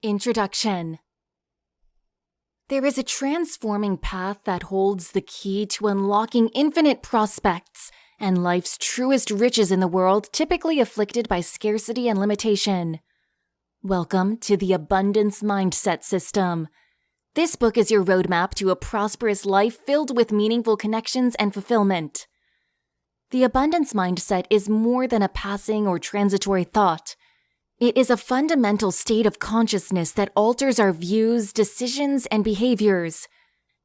Introduction. There is a transforming path that holds the key to unlocking infinite prospects and life's truest riches in the world typically afflicted by scarcity and limitation. Welcome to the Abundance Mindset System. This book is your roadmap to a prosperous life filled with meaningful connections and fulfillment. The abundance mindset is more than a passing or transitory thought. It is a fundamental state of consciousness that alters our views, decisions, and behaviors.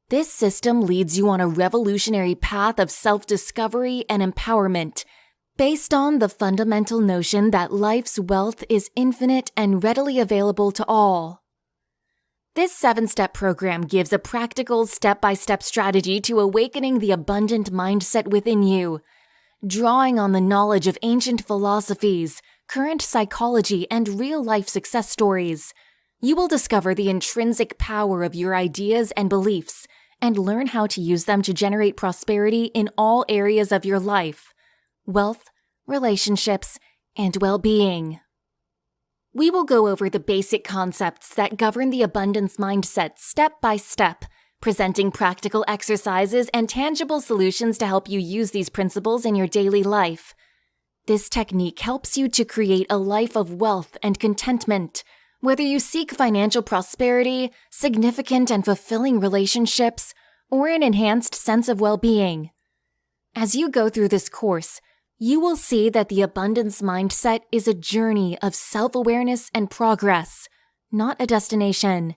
This system leads you on a revolutionary path of self-discovery and empowerment, based on the fundamental notion that life's wealth is infinite and readily available to all. This 7-step program gives a practical step-by-step strategy to awakening the abundant mindset within you, drawing on the knowledge of ancient philosophies, current psychology, and real-life success stories. You will discover the intrinsic power of your ideas and beliefs and learn how to use them to generate prosperity in all areas of your life: wealth, relationships, and well-being. We will go over the basic concepts that govern the abundance mindset step by step, presenting practical exercises and tangible solutions to help you use these principles in your daily life. This technique helps you to create a life of wealth and contentment, whether you seek financial prosperity, significant and fulfilling relationships, or an enhanced sense of well-being. As you go through this course, you will see that the abundance mindset is a journey of self-awareness and progress, not a destination.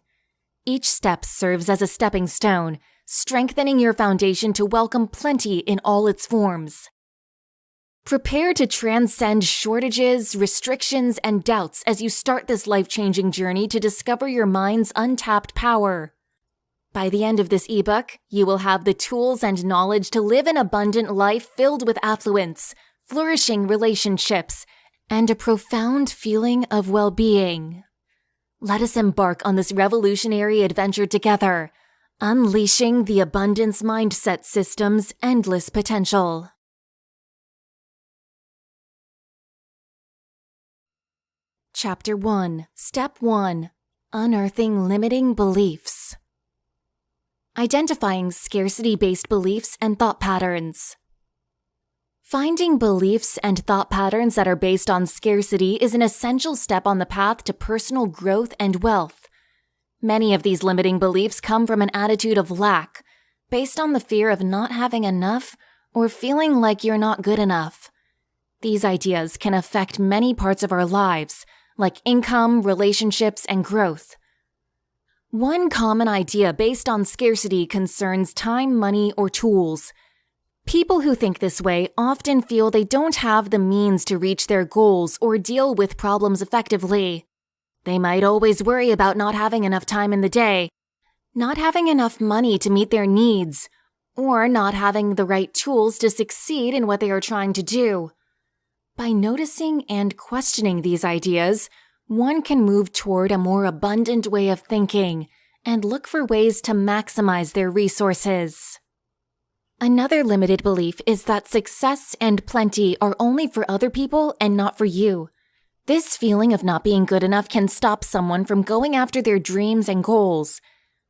Each step serves as a stepping stone, strengthening your foundation to welcome plenty in all its forms. Prepare to transcend shortages, restrictions, and doubts as you start this life-changing journey to discover your mind's untapped power. By the end of this ebook, you will have the tools and knowledge to live an abundant life filled with affluence, flourishing relationships, and a profound feeling of well-being. Let us embark on this revolutionary adventure together, unleashing the abundance mindset system's endless potential. Chapter 1, Step 1, Unearthing Limiting Beliefs. Identifying scarcity-based beliefs and thought patterns. Finding beliefs and thought patterns that are based on scarcity is an essential step on the path to personal growth and wealth. Many of these limiting beliefs come from an attitude of lack, based on the fear of not having enough or feeling like you're not good enough. These ideas can affect many parts of our lives, like income, relationships, and growth. One common idea based on scarcity concerns time, money, or tools. People who think this way often feel they don't have the means to reach their goals or deal with problems effectively. They might always worry about not having enough time in the day, not having enough money to meet their needs, or not having the right tools to succeed in what they are trying to do. By noticing and questioning these ideas, one can move toward a more abundant way of thinking and look for ways to maximize their resources. Another limited belief is that success and plenty are only for other people and not for you. This feeling of not being good enough can stop someone from going after their dreams and goals.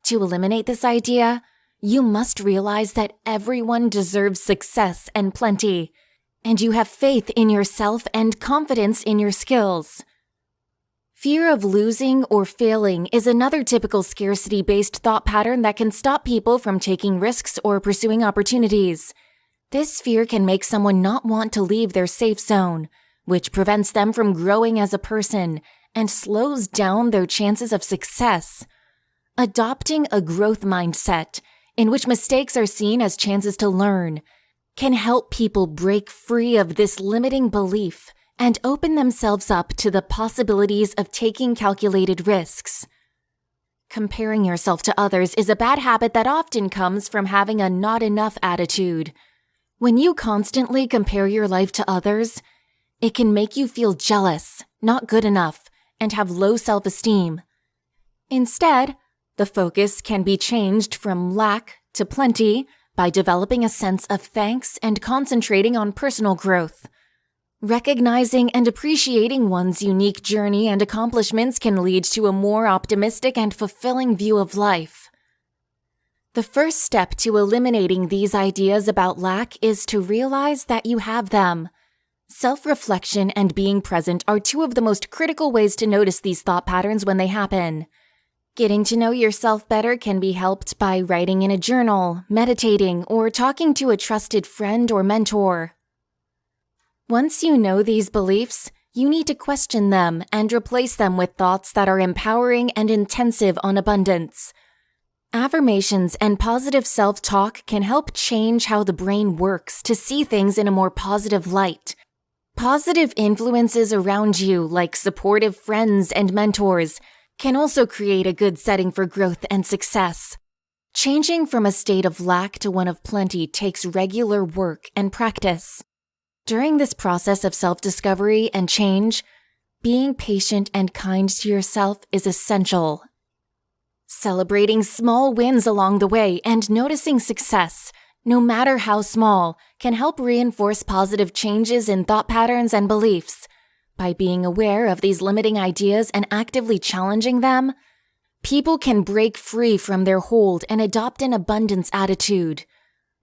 To eliminate this idea, you must realize that everyone deserves success and plenty, and you have faith in yourself and confidence in your skills. Fear of losing or failing is another typical scarcity-based thought pattern that can stop people from taking risks or pursuing opportunities. This fear can make someone not want to leave their safe zone, which prevents them from growing as a person and slows down their chances of success. Adopting a growth mindset, in which mistakes are seen as chances to learn, can help people break free of this limiting belief and open themselves up to the possibilities of taking calculated risks. Comparing yourself to others is a bad habit that often comes from having a not enough attitude. When you constantly compare your life to others, it can make you feel jealous, not good enough, and have low self-esteem. Instead, the focus can be changed from lack to plenty by developing a sense of thanks and concentrating on personal growth. Recognizing and appreciating one's unique journey and accomplishments can lead to a more optimistic and fulfilling view of life. The first step to eliminating these ideas about lack is to realize that you have them. Self-reflection and being present are two of the most critical ways to notice these thought patterns when they happen. Getting to know yourself better can be helped by writing in a journal, meditating, or talking to a trusted friend or mentor. Once you know these beliefs, you need to question them and replace them with thoughts that are empowering and intensive on abundance. Affirmations and positive self-talk can help change how the brain works to see things in a more positive light. Positive influences around you, like supportive friends and mentors, can also create a good setting for growth and success. Changing from a state of lack to one of plenty takes regular work and practice. During this process of self-discovery and change, being patient and kind to yourself is essential. Celebrating small wins along the way and noticing success, no matter how small, can help reinforce positive changes in thought patterns and beliefs. By being aware of these limiting ideas and actively challenging them, people can break free from their hold and adopt an abundance attitude.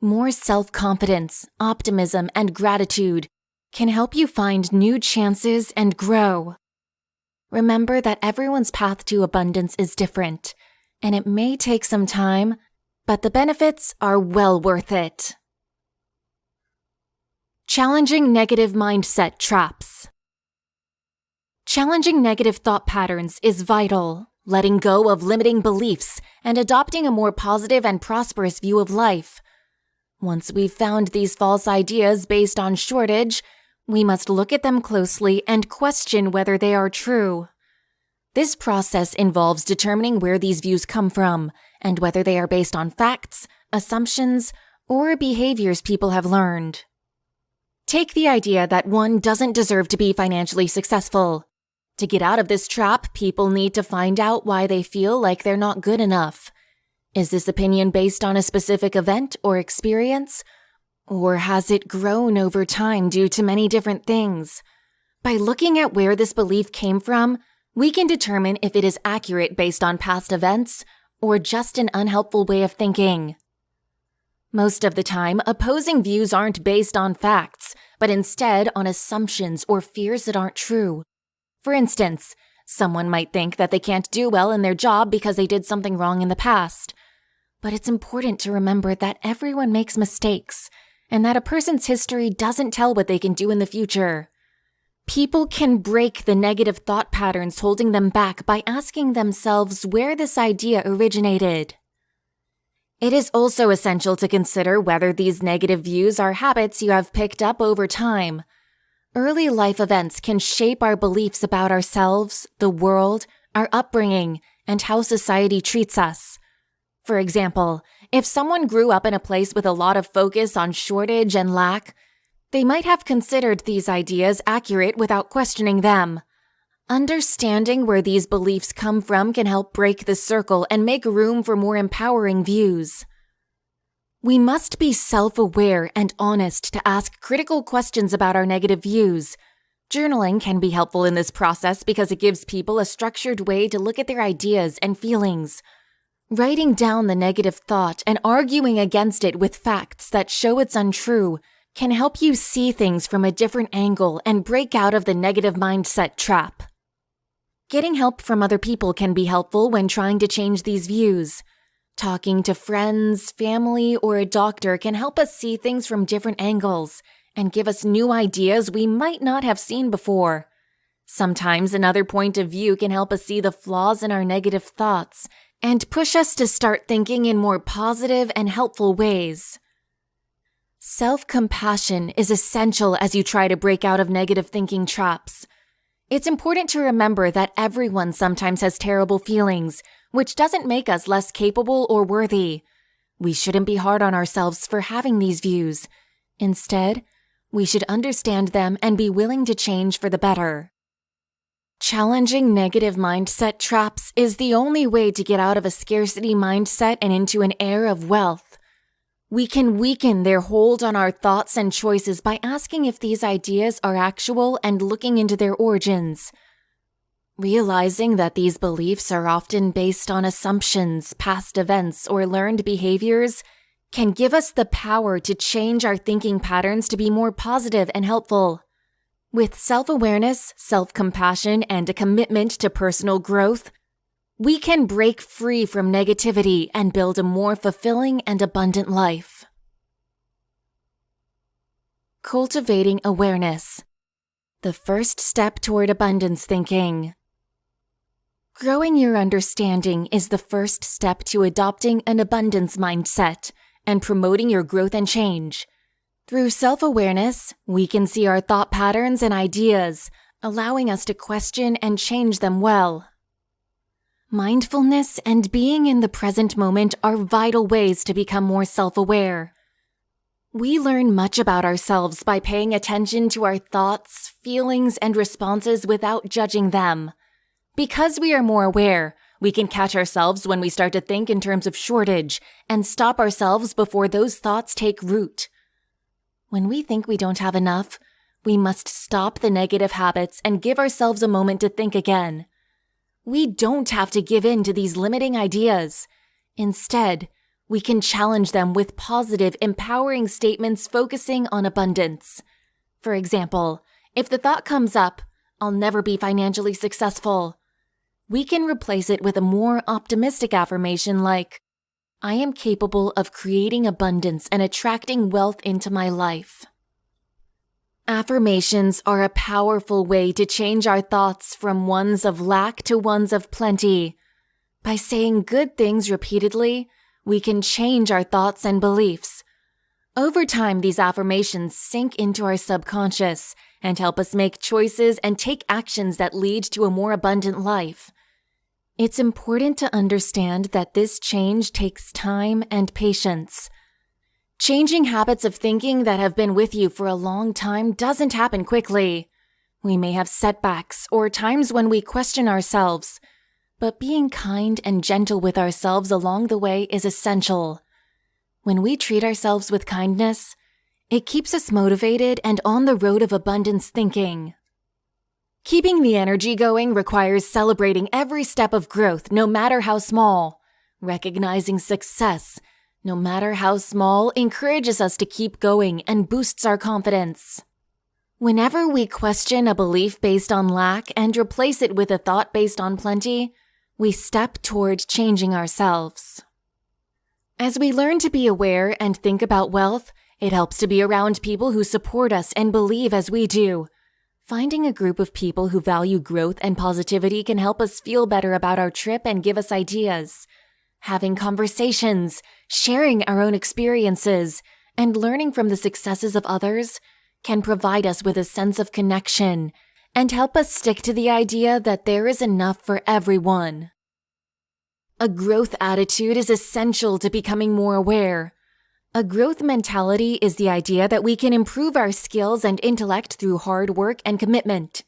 More self-confidence, optimism, and gratitude can help you find new chances and grow. Remember that everyone's path to abundance is different, and it may take some time, but the benefits are well worth it. Challenging negative mindset traps. Challenging negative thought patterns is vital. Letting go of limiting beliefs and adopting a more positive and prosperous view of life. Once we've found these false ideas based on shortage, we must look at them closely and question whether they are true. This process involves determining where these views come from and whether they are based on facts, assumptions, or behaviors people have learned. Take the idea that one doesn't deserve to be financially successful. To get out of this trap, people need to find out why they feel like they're not good enough. Is this opinion based on a specific event or experience? Or has it grown over time due to many different things? By looking at where this belief came from, we can determine if it is accurate based on past events or just an unhelpful way of thinking. Most of the time, opposing views aren't based on facts, but instead on assumptions or fears that aren't true. For instance, someone might think that they can't do well in their job because they did something wrong in the past. But it's important to remember that everyone makes mistakes, and that a person's history doesn't tell what they can do in the future. People can break the negative thought patterns holding them back by asking themselves where this idea originated. It is also essential to consider whether these negative views are habits you have picked up over time. Early life events can shape our beliefs about ourselves, the world, our upbringing, and how society treats us. For example, if someone grew up in a place with a lot of focus on shortage and lack, they might have considered these ideas accurate without questioning them. Understanding where these beliefs come from can help break the circle and make room for more empowering views. We must be self-aware and honest to ask critical questions about our negative views. Journaling can be helpful in this process because it gives people a structured way to look at their ideas and feelings. Writing down the negative thought and arguing against it with facts that show it's untrue can help you see things from a different angle and break out of the negative mindset trap. Getting help from other people can be helpful when trying to change these views. Talking to friends, family, or a doctor can help us see things from different angles and give us new ideas we might not have seen before. Sometimes another point of view can help us see the flaws in our negative thoughts and push us to start thinking in more positive and helpful ways. Self-compassion is essential as you try to break out of negative thinking traps. It's important to remember that everyone sometimes has terrible feelings, which doesn't make us less capable or worthy. We shouldn't be hard on ourselves for having these views. Instead, we should understand them and be willing to change for the better. Challenging negative mindset traps is the only way to get out of a scarcity mindset and into an era of wealth. We can weaken their hold on our thoughts and choices by asking if these ideas are actual and looking into their origins. Realizing that these beliefs are often based on assumptions, past events, or learned behaviors can give us the power to change our thinking patterns to be more positive and helpful. With self-awareness, self-compassion, and a commitment to personal growth, we can break free from negativity and build a more fulfilling and abundant life. Cultivating awareness. The first step toward abundance thinking. Growing your understanding is the first step to adopting an abundance mindset and promoting your growth and change. Through self-awareness, we can see our thought patterns and ideas, allowing us to question and change them well. Mindfulness and being in the present moment are vital ways to become more self-aware. We learn much about ourselves by paying attention to our thoughts, feelings, and responses without judging them. Because we are more aware, we can catch ourselves when we start to think in terms of shortage and stop ourselves before those thoughts take root. When we think we don't have enough, we must stop the negative habits and give ourselves a moment to think again. We don't have to give in to these limiting ideas. Instead, we can challenge them with positive, empowering statements focusing on abundance. For example, if the thought comes up, "I'll never be financially successful," we can replace it with a more optimistic affirmation like, "I am capable of creating abundance and attracting wealth into my life." Affirmations are a powerful way to change our thoughts from ones of lack to ones of plenty. By saying good things repeatedly, we can change our thoughts and beliefs. Over time, these affirmations sink into our subconscious and help us make choices and take actions that lead to a more abundant life. It's important to understand that this change takes time and patience. Changing habits of thinking that have been with you for a long time doesn't happen quickly. We may have setbacks or times when we question ourselves, but being kind and gentle with ourselves along the way is essential. When we treat ourselves with kindness, it keeps us motivated and on the road of abundance thinking. Keeping the energy going requires celebrating every step of growth, no matter how small. Recognizing success, no matter how small, encourages us to keep going and boosts our confidence. Whenever we question a belief based on lack and replace it with a thought based on plenty, we step toward changing ourselves. As we learn to be aware and think about wealth, it helps to be around people who support us and believe as we do. Finding a group of people who value growth and positivity can help us feel better about our trip and give us ideas. Having conversations, sharing our own experiences, and learning from the successes of others can provide us with a sense of connection and help us stick to the idea that there is enough for everyone. A growth attitude is essential to becoming more aware. A growth mentality is the idea that we can improve our skills and intellect through hard work and commitment.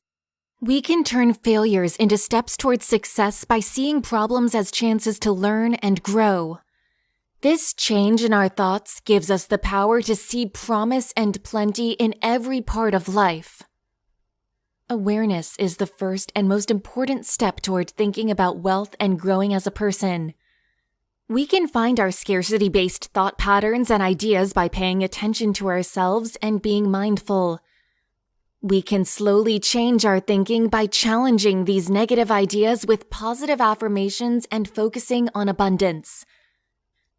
We can turn failures into steps towards success by seeing problems as chances to learn and grow. This change in our thoughts gives us the power to see promise and plenty in every part of life. Awareness is the first and most important step toward thinking about wealth and growing as a person. We can find our scarcity-based thought patterns and ideas by paying attention to ourselves and being mindful. We can slowly change our thinking by challenging these negative ideas with positive affirmations and focusing on abundance.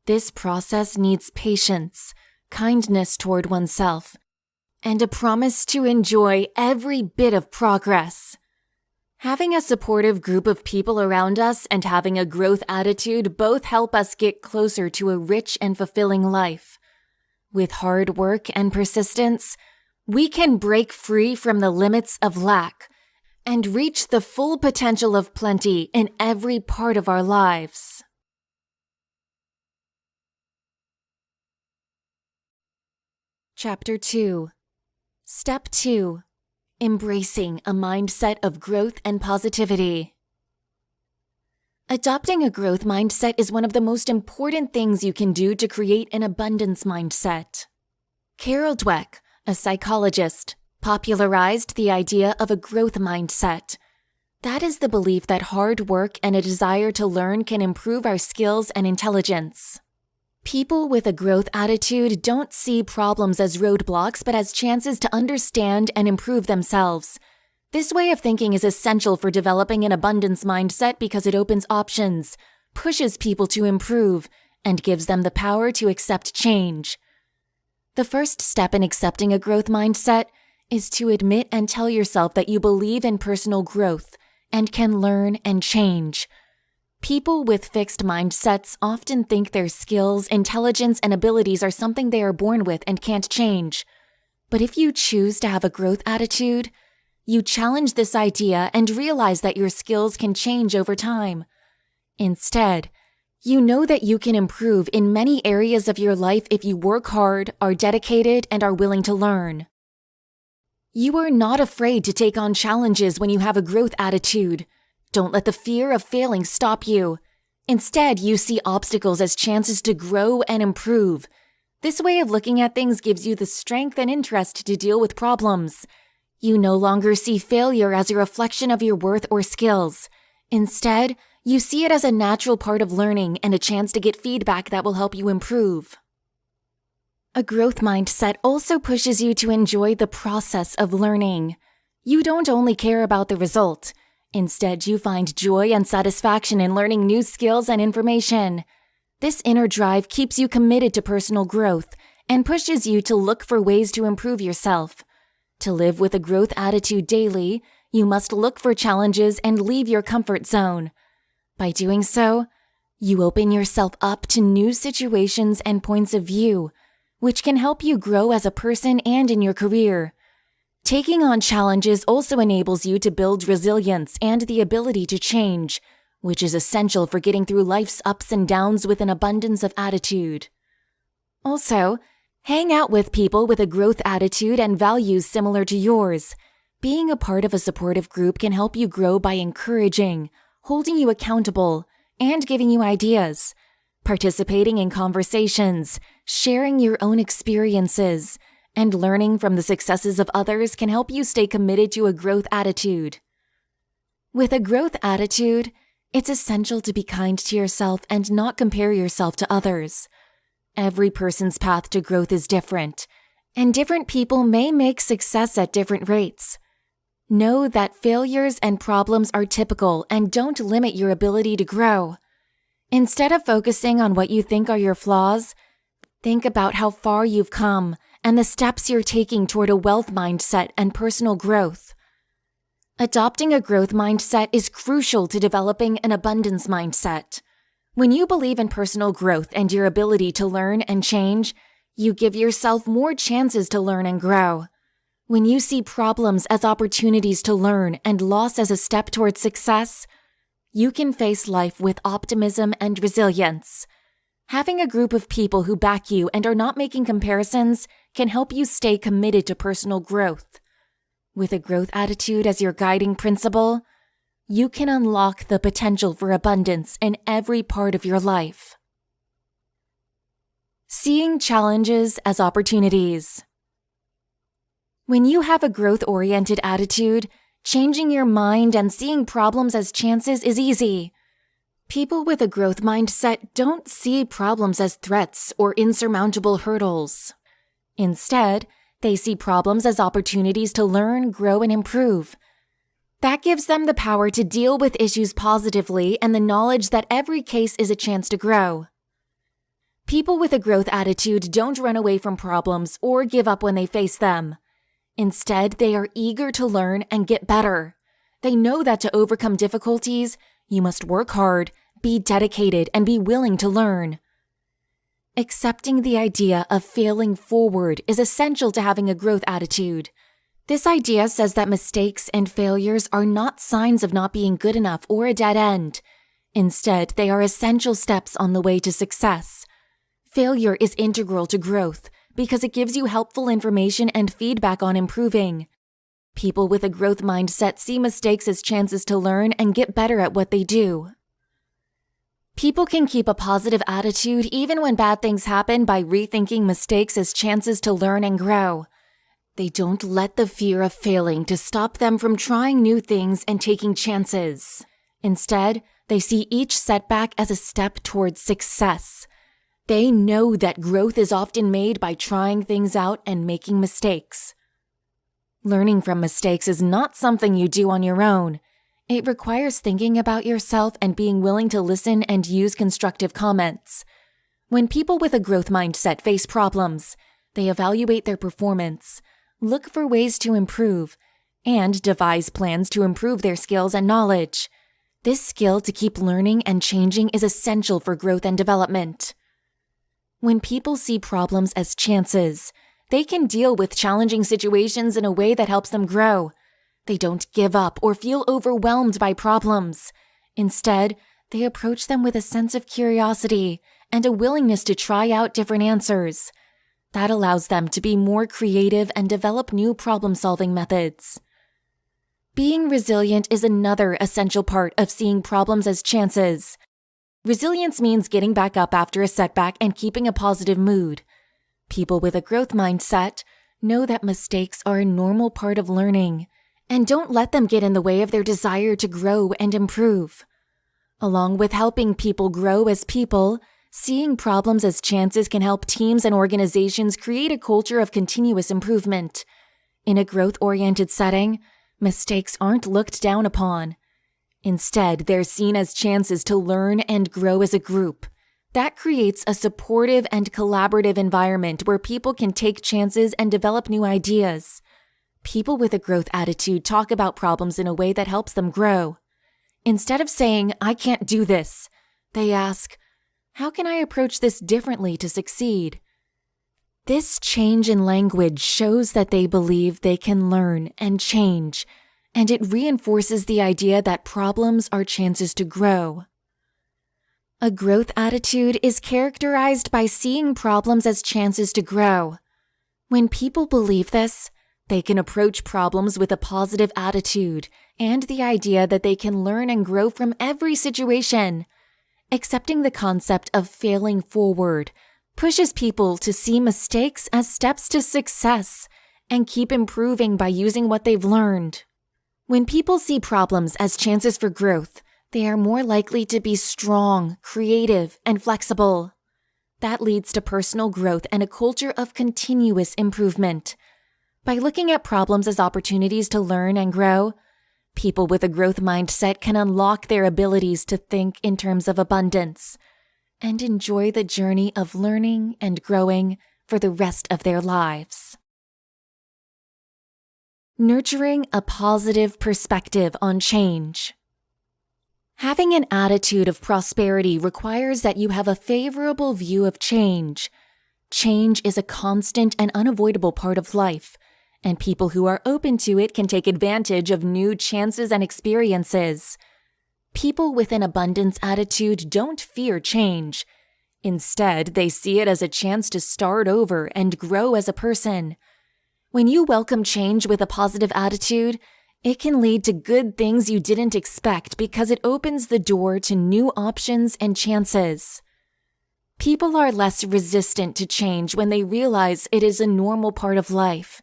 This process needs patience, kindness toward oneself, and a promise to enjoy every bit of progress. Having a supportive group of people around us and having a growth attitude both help us get closer to a rich and fulfilling life. With hard work and persistence, we can break free from the limits of lack and reach the full potential of plenty in every part of our lives. Chapter 2. Step 2. Embracing a mindset of growth and positivity. Adopting a growth mindset is one of the most important things you can do to create an abundance mindset. Carol Dweck, a psychologist, popularized the idea of a growth mindset. That is the belief that hard work and a desire to learn can improve our skills and intelligence. People with a growth attitude don't see problems as roadblocks but as chances to understand and improve themselves. This way of thinking is essential for developing an abundance mindset because it opens options, pushes people to improve, and gives them the power to accept change. The first step in accepting a growth mindset is to admit and tell yourself that you believe in personal growth and can learn and change. People with fixed mindsets often think their skills, intelligence, and abilities are something they are born with and can't change. But if you choose to have a growth attitude, you challenge this idea and realize that your skills can change over time. Instead, you know that you can improve in many areas of your life if you work hard, are dedicated, and are willing to learn. You are not afraid to take on challenges when you have a growth attitude. Don't let the fear of failing stop you. Instead, you see obstacles as chances to grow and improve. This way of looking at things gives you the strength and interest to deal with problems. You no longer see failure as a reflection of your worth or skills. Instead, you see it as a natural part of learning and a chance to get feedback that will help you improve. A growth mindset also pushes you to enjoy the process of learning. You don't only care about the result. Instead, you find joy and satisfaction in learning new skills and information. This inner drive keeps you committed to personal growth and pushes you to look for ways to improve yourself. To live with a growth attitude daily, you must look for challenges and leave your comfort zone. By doing so, you open yourself up to new situations and points of view, which can help you grow as a person and in your career. Taking on challenges also enables you to build resilience and the ability to change, which is essential for getting through life's ups and downs with an abundance of attitude. Also, hang out with people with a growth attitude and values similar to yours. Being a part of a supportive group can help you grow by encouraging, holding you accountable, and giving you ideas. Participating in conversations, sharing your own experiences, and learning from the successes of others can help you stay committed to a growth attitude. With a growth attitude, it's essential to be kind to yourself and not compare yourself to others. Every person's path to growth is different, and different people may make success at different rates. Know that failures and problems are typical and don't limit your ability to grow. Instead of focusing on what you think are your flaws, think about how far you've come and the steps you're taking toward a wealth mindset and personal growth. Adopting a growth mindset is crucial to developing an abundance mindset. When you believe in personal growth and your ability to learn and change, you give yourself more chances to learn and grow. When you see problems as opportunities to learn and loss as a step towards success, you can face life with optimism and resilience. Having a group of people who back you and are not making comparisons can help you stay committed to personal growth. With a growth attitude as your guiding principle, you can unlock the potential for abundance in every part of your life. Seeing challenges as opportunities. When you have a growth-oriented attitude, changing your mind and seeing problems as chances is easy. People with a growth mindset don't see problems as threats or insurmountable hurdles. Instead, they see problems as opportunities to learn, grow, and improve. That gives them the power to deal with issues positively and the knowledge that every case is a chance to grow. People with a growth attitude don't run away from problems or give up when they face them. Instead, they are eager to learn and get better. They know that to overcome difficulties, you must work hard, be dedicated, and be willing to learn. Accepting the idea of failing forward is essential to having a growth attitude. This idea says that mistakes and failures are not signs of not being good enough or a dead end. Instead, they are essential steps on the way to success. Failure is integral to growth because it gives you helpful information and feedback on improving. People with a growth mindset see mistakes as chances to learn and get better at what they do. People can keep a positive attitude even when bad things happen by rethinking mistakes as chances to learn and grow. They don't let the fear of failing to stop them from trying new things and taking chances. Instead, they see each setback as a step towards success. They know that growth is often made by trying things out and making mistakes. Learning from mistakes is not something you do on your own. It requires thinking about yourself and being willing to listen and use constructive comments. When people with a growth mindset face problems, they evaluate their performance, look for ways to improve, and devise plans to improve their skills and knowledge. This skill to keep learning and changing is essential for growth and development. When people see problems as chances, they can deal with challenging situations in a way that helps them grow. They don't give up or feel overwhelmed by problems. Instead, they approach them with a sense of curiosity and a willingness to try out different answers. That allows them to be more creative and develop new problem-solving methods. Being resilient is another essential part of seeing problems as chances. Resilience means getting back up after a setback and keeping a positive mood. People with a growth mindset know that mistakes are a normal part of learning, and don't let them get in the way of their desire to grow and improve. Along with helping people grow as people, seeing problems as chances can help teams and organizations create a culture of continuous improvement. In a growth-oriented setting, mistakes aren't looked down upon. Instead, they're seen as chances to learn and grow as a group. That creates a supportive and collaborative environment where people can take chances and develop new ideas. People with a growth attitude talk about problems in a way that helps them grow. Instead of saying, "I can't do this," they ask, "How can I approach this differently to succeed?" This change in language shows that they believe they can learn and change, and it reinforces the idea that problems are chances to grow. A growth attitude is characterized by seeing problems as chances to grow. When people believe this, they can approach problems with a positive attitude and the idea that they can learn and grow from every situation. Accepting the concept of failing forward pushes people to see mistakes as steps to success and keep improving by using what they've learned. When people see problems as chances for growth, they are more likely to be strong, creative, and flexible. That leads to personal growth and a culture of continuous improvement. By looking at problems as opportunities to learn and grow, people with a growth mindset can unlock their abilities to think in terms of abundance and enjoy the journey of learning and growing for the rest of their lives. Nurturing a positive perspective on change. Having an attitude of prosperity requires that you have a favorable view of change. Change is a constant and unavoidable part of life, and people who are open to it can take advantage of new chances and experiences. People with an abundance attitude don't fear change. Instead, they see it as a chance to start over and grow as a person. When you welcome change with a positive attitude, it can lead to good things you didn't expect because it opens the door to new options and chances. People are less resistant to change when they realize it is a normal part of life.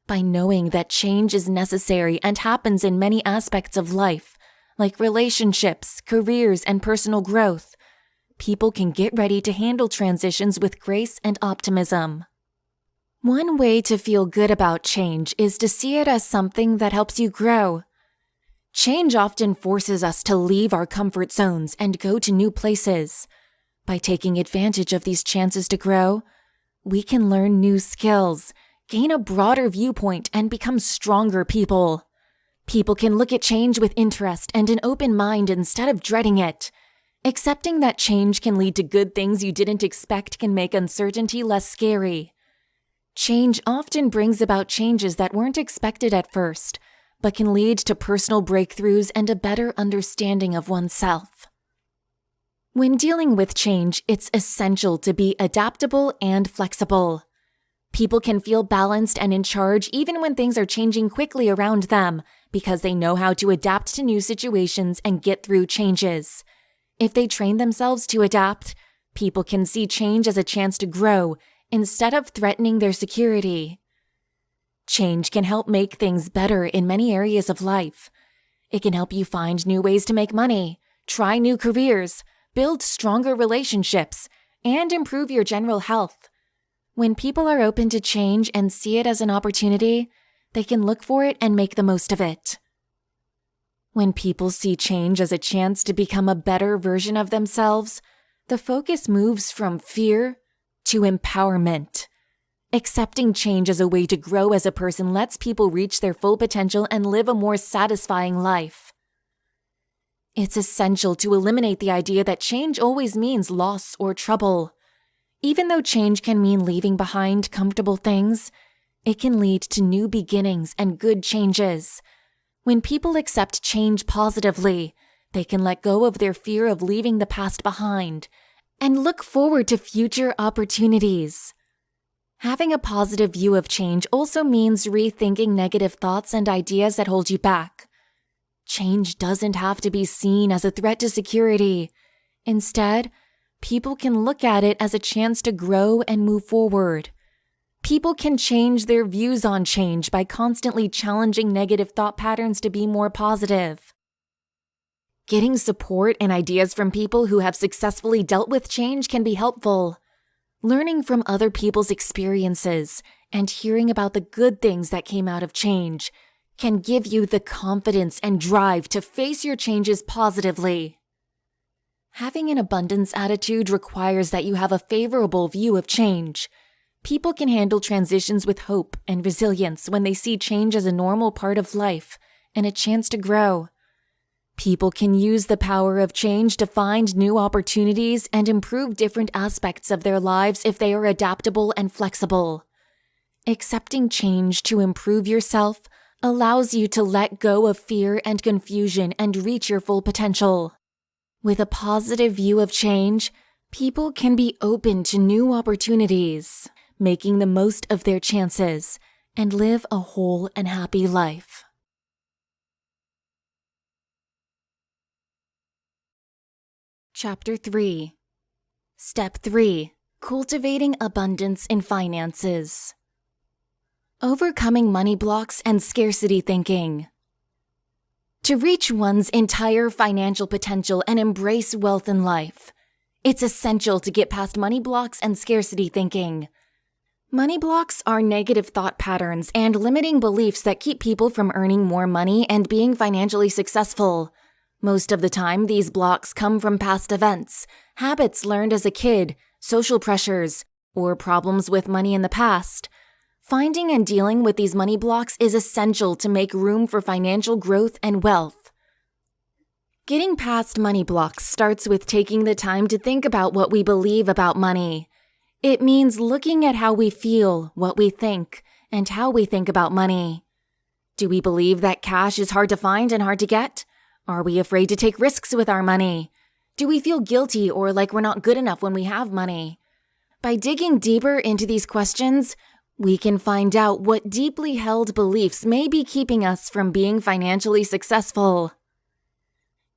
By knowing that change is necessary and happens in many aspects of life, like relationships, careers, and personal growth, people can get ready to handle transitions with grace and optimism. One way to feel good about change is to see it as something that helps you grow. Change often forces us to leave our comfort zones and go to new places. By taking advantage of these chances to grow, we can learn new skills, gain a broader viewpoint, and become stronger people. People can look at change with interest and an open mind instead of dreading it. Accepting that change can lead to good things you didn't expect can make uncertainty less scary. Change often brings about changes that weren't expected at first, but can lead to personal breakthroughs and a better understanding of oneself. When dealing with change, it's essential to be adaptable and flexible. People can feel balanced and in charge even when things are changing quickly around them because they know how to adapt to new situations and get through changes. If they train themselves to adapt, people can see change as a chance to grow instead of threatening their security. Change can help make things better in many areas of life. It can help you find new ways to make money, try new careers, build stronger relationships, and improve your general health. When people are open to change and see it as an opportunity, they can look for it and make the most of it. When people see change as a chance to become a better version of themselves, the focus moves from fear to empowerment. Accepting change as a way to grow as a person lets people reach their full potential and live a more satisfying life. It's essential to eliminate the idea that change always means loss or trouble. Even though change can mean leaving behind comfortable things, it can lead to new beginnings and good changes. When people accept change positively, they can let go of their fear of leaving the past behind and look forward to future opportunities. Having a positive view of change also means rethinking negative thoughts and ideas that hold you back. Change doesn't have to be seen as a threat to security. Instead, people can look at it as a chance to grow and move forward. People can change their views on change by constantly challenging negative thought patterns to be more positive. Getting support and ideas from people who have successfully dealt with change can be helpful. Learning from other people's experiences and hearing about the good things that came out of change can give you the confidence and drive to face your changes positively. Having an abundance attitude requires that you have a favorable view of change. People can handle transitions with hope and resilience when they see change as a normal part of life and a chance to grow. People can use the power of change to find new opportunities and improve different aspects of their lives if they are adaptable and flexible. Accepting change to improve yourself allows you to let go of fear and confusion and reach your full potential. With a positive view of change, people can be open to new opportunities, making the most of their chances, and live a whole and happy life. Chapter 3. Step 3. Cultivating abundance in finances. Overcoming money blocks and scarcity thinking. To reach one's entire financial potential and embrace wealth in life, it's essential to get past money blocks and scarcity thinking. Money blocks are negative thought patterns and limiting beliefs that keep people from earning more money and being financially successful. Most of the time, these blocks come from past events, habits learned as a kid, social pressures, or problems with money in the past. Finding and dealing with these money blocks is essential to make room for financial growth and wealth. Getting past money blocks starts with taking the time to think about what we believe about money. It means looking at how we feel, what we think, and how we think about money. Do we believe that cash is hard to find and hard to get? Are we afraid to take risks with our money? Do we feel guilty or like we're not good enough when we have money? By digging deeper into these questions, we can find out what deeply held beliefs may be keeping us from being financially successful.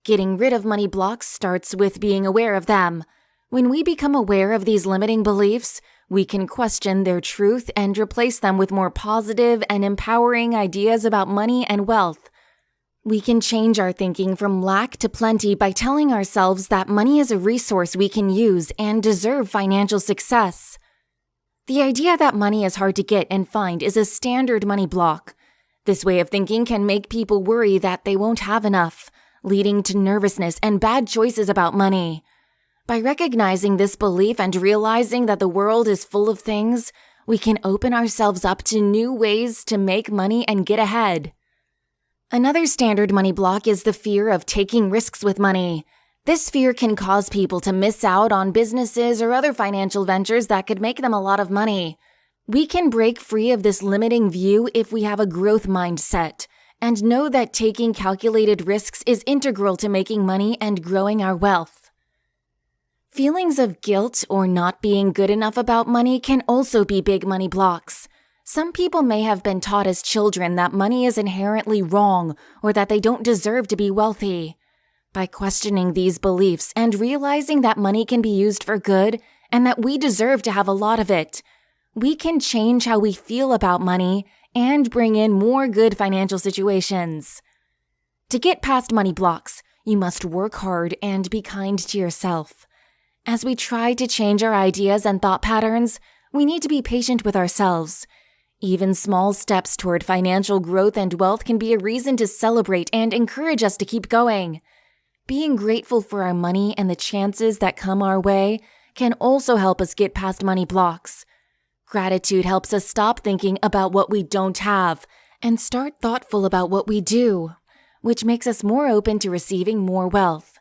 Getting rid of money blocks starts with being aware of them. When we become aware of these limiting beliefs, we can question their truth and replace them with more positive and empowering ideas about money and wealth. We can change our thinking from lack to plenty by telling ourselves that money is a resource we can use and deserve financial success. The idea that money is hard to get and find is a standard money block. This way of thinking can make people worry that they won't have enough, leading to nervousness and bad choices about money. By recognizing this belief and realizing that the world is full of things, we can open ourselves up to new ways to make money and get ahead. Another standard money block is the fear of taking risks with money. This fear can cause people to miss out on businesses or other financial ventures that could make them a lot of money. We can break free of this limiting view if we have a growth mindset and know that taking calculated risks is integral to making money and growing our wealth. Feelings of guilt or not being good enough about money can also be big money blocks. Some people may have been taught as children that money is inherently wrong or that they don't deserve to be wealthy. By questioning these beliefs and realizing that money can be used for good and that we deserve to have a lot of it, we can change how we feel about money and bring in more good financial situations. To get past money blocks, you must work hard and be kind to yourself. As we try to change our ideas and thought patterns, we need to be patient with ourselves. Even small steps toward financial growth and wealth can be a reason to celebrate and encourage us to keep going. Being grateful for our money and the chances that come our way can also help us get past money blocks. Gratitude helps us stop thinking about what we don't have and start thoughtful about what we do, which makes us more open to receiving more wealth.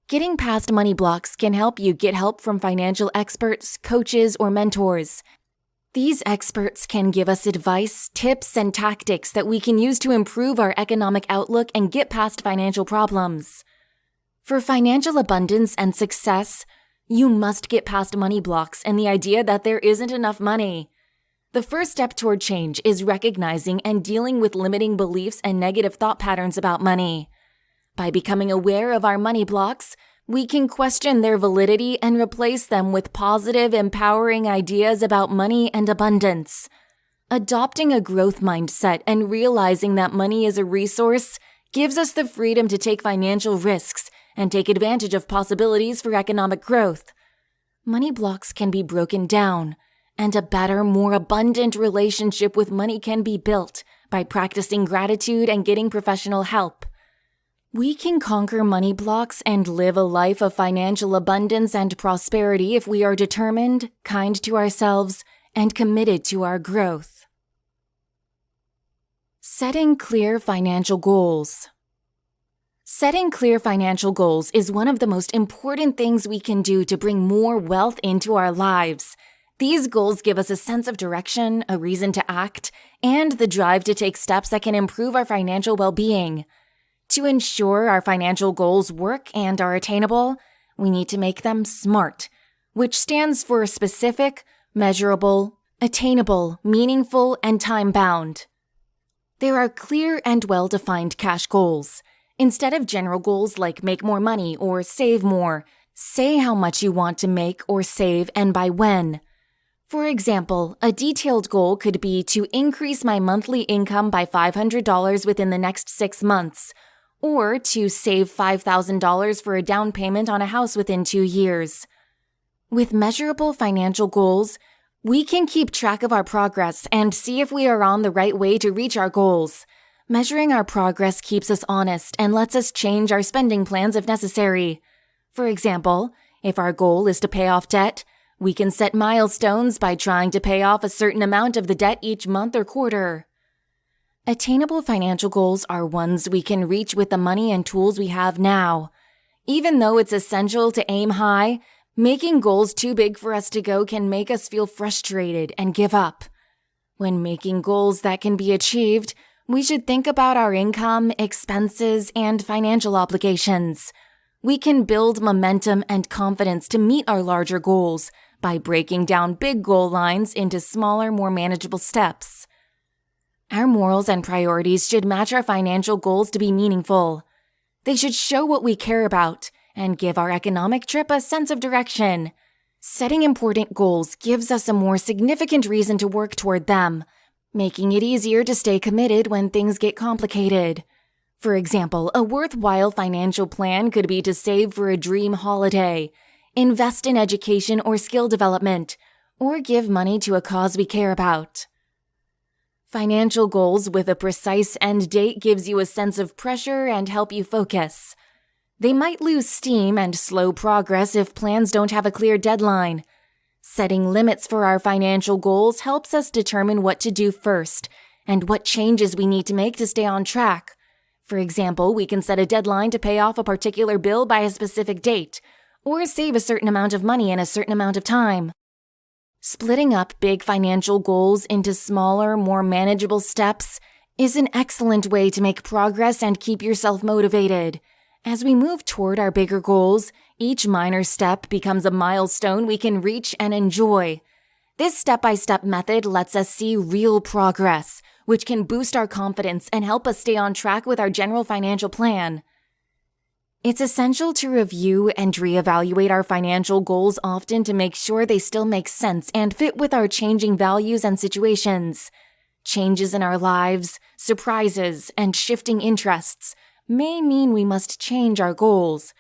Getting past money blocks can help you get help from financial experts, coaches, or mentors. These experts can give us advice, tips, and tactics that we can use to improve our economic outlook and get past financial problems. For financial abundance and success, you must get past money blocks and the idea that there isn't enough money. The first step toward change is recognizing and dealing with limiting beliefs and negative thought patterns about money. By becoming aware of our money blocks, we can question their validity and replace them with positive, empowering ideas about money and abundance. Adopting a growth mindset and realizing that money is a resource gives us the freedom to take financial risks and take advantage of possibilities for economic growth. Money blocks can be broken down, and a better, more abundant relationship with money can be built by practicing gratitude and getting professional help. We can conquer money blocks and live a life of financial abundance and prosperity if we are determined, kind to ourselves, and committed to our growth. Setting clear financial goals. Setting clear financial goals is one of the most important things we can do to bring more wealth into our lives. These goals give us a sense of direction, a reason to act, and the drive to take steps that can improve our financial well-being. To ensure our financial goals work and are attainable, we need to make them SMART, which stands for specific, measurable, attainable, meaningful, and time-bound. There are clear and well-defined cash goals. Instead of general goals like make more money or save more, say how much you want to make or save and by when. For example, a detailed goal could be to increase my monthly income by $500 within the next 6 months, or to save $5,000 for a down payment on a house within 2 years. With measurable financial goals, we can keep track of our progress and see if we are on the right way to reach our goals. Measuring our progress keeps us honest and lets us change our spending plans if necessary. For example, if our goal is to pay off debt, we can set milestones by trying to pay off a certain amount of the debt each month or quarter. Attainable financial goals are ones we can reach with the money and tools we have now. Even though it's essential to aim high, making goals too big for us to go can make us feel frustrated and give up. When making goals that can be achieved, we should think about our income, expenses, and financial obligations. We can build momentum and confidence to meet our larger goals by breaking down big goal lines into smaller, more manageable steps. Our morals and priorities should match our financial goals to be meaningful. They should show what we care about and give our economic trip a sense of direction. Setting important goals gives us a more significant reason to work toward them, making it easier to stay committed when things get complicated. For example, a worthwhile financial plan could be to save for a dream holiday, invest in education or skill development, or give money to a cause we care about. Financial goals with a precise end date gives you a sense of pressure and help you focus. They might lose steam and slow progress if plans don't have a clear deadline. Setting limits for our financial goals helps us determine what to do first and what changes we need to make to stay on track. For example, we can set a deadline to pay off a particular bill by a specific date, or save a certain amount of money in a certain amount of time. Splitting up big financial goals into smaller, more manageable steps is an excellent way to make progress and keep yourself motivated. As we move toward our bigger goals, each minor step becomes a milestone we can reach and enjoy. This step-by-step method lets us see real progress, which can boost our confidence and help us stay on track with our general financial plan. It's essential to review and reevaluate our financial goals often to make sure they still make sense and fit with our changing values and situations. Changes in our lives, surprises, and shifting interests may mean we must change our goals.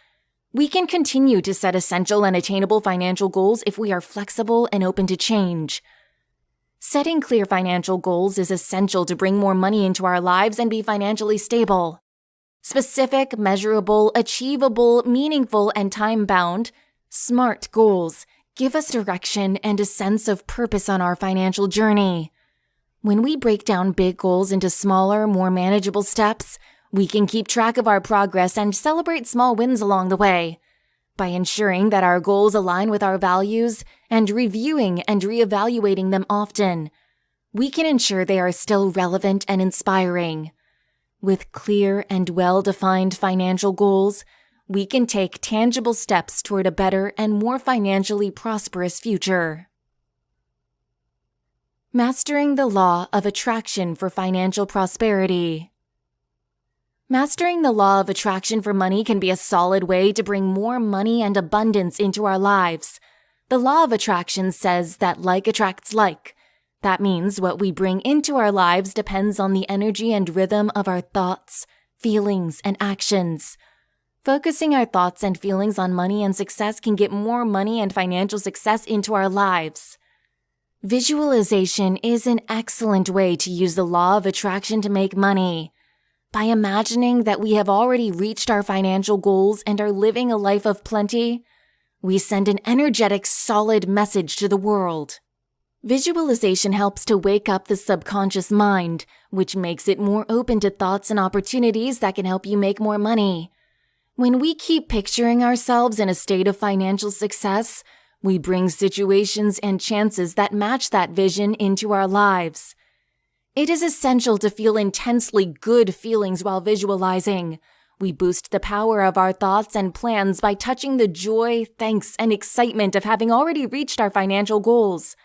We can continue to set essential and attainable financial goals if we are flexible and open to change. Setting clear financial goals is essential to bring more money into our lives and be financially stable. Specific, measurable, achievable, meaningful, and time-bound, SMART goals give us direction and a sense of purpose on our financial journey. When we break down big goals into smaller, more manageable steps, we can keep track of our progress and celebrate small wins along the way. By ensuring that our goals align with our values and reviewing and reevaluating them often, we can ensure they are still relevant and inspiring. With clear and well-defined financial goals, we can take tangible steps toward a better and more financially prosperous future. Mastering the Law of Attraction for Financial Prosperity. Mastering the law of attraction for money can be a solid way to bring more money and abundance into our lives. The law of attraction says that like attracts like. That means what we bring into our lives depends on the energy and rhythm of our thoughts, feelings, and actions. Focusing our thoughts and feelings on money and success can get more money and financial success into our lives. Visualization is an excellent way to use the law of attraction to make money. By imagining that we have already reached our financial goals and are living a life of plenty, we send an energetic, solid message to the world. Visualization helps to wake up the subconscious mind, which makes it more open to thoughts and opportunities that can help you make more money. When we keep picturing ourselves in a state of financial success, we bring situations and chances that match that vision into our lives. It is essential to feel intensely good feelings while visualizing. We boost the power of our thoughts and plans by touching the joy, thanks, and excitement of having already reached our financial goals.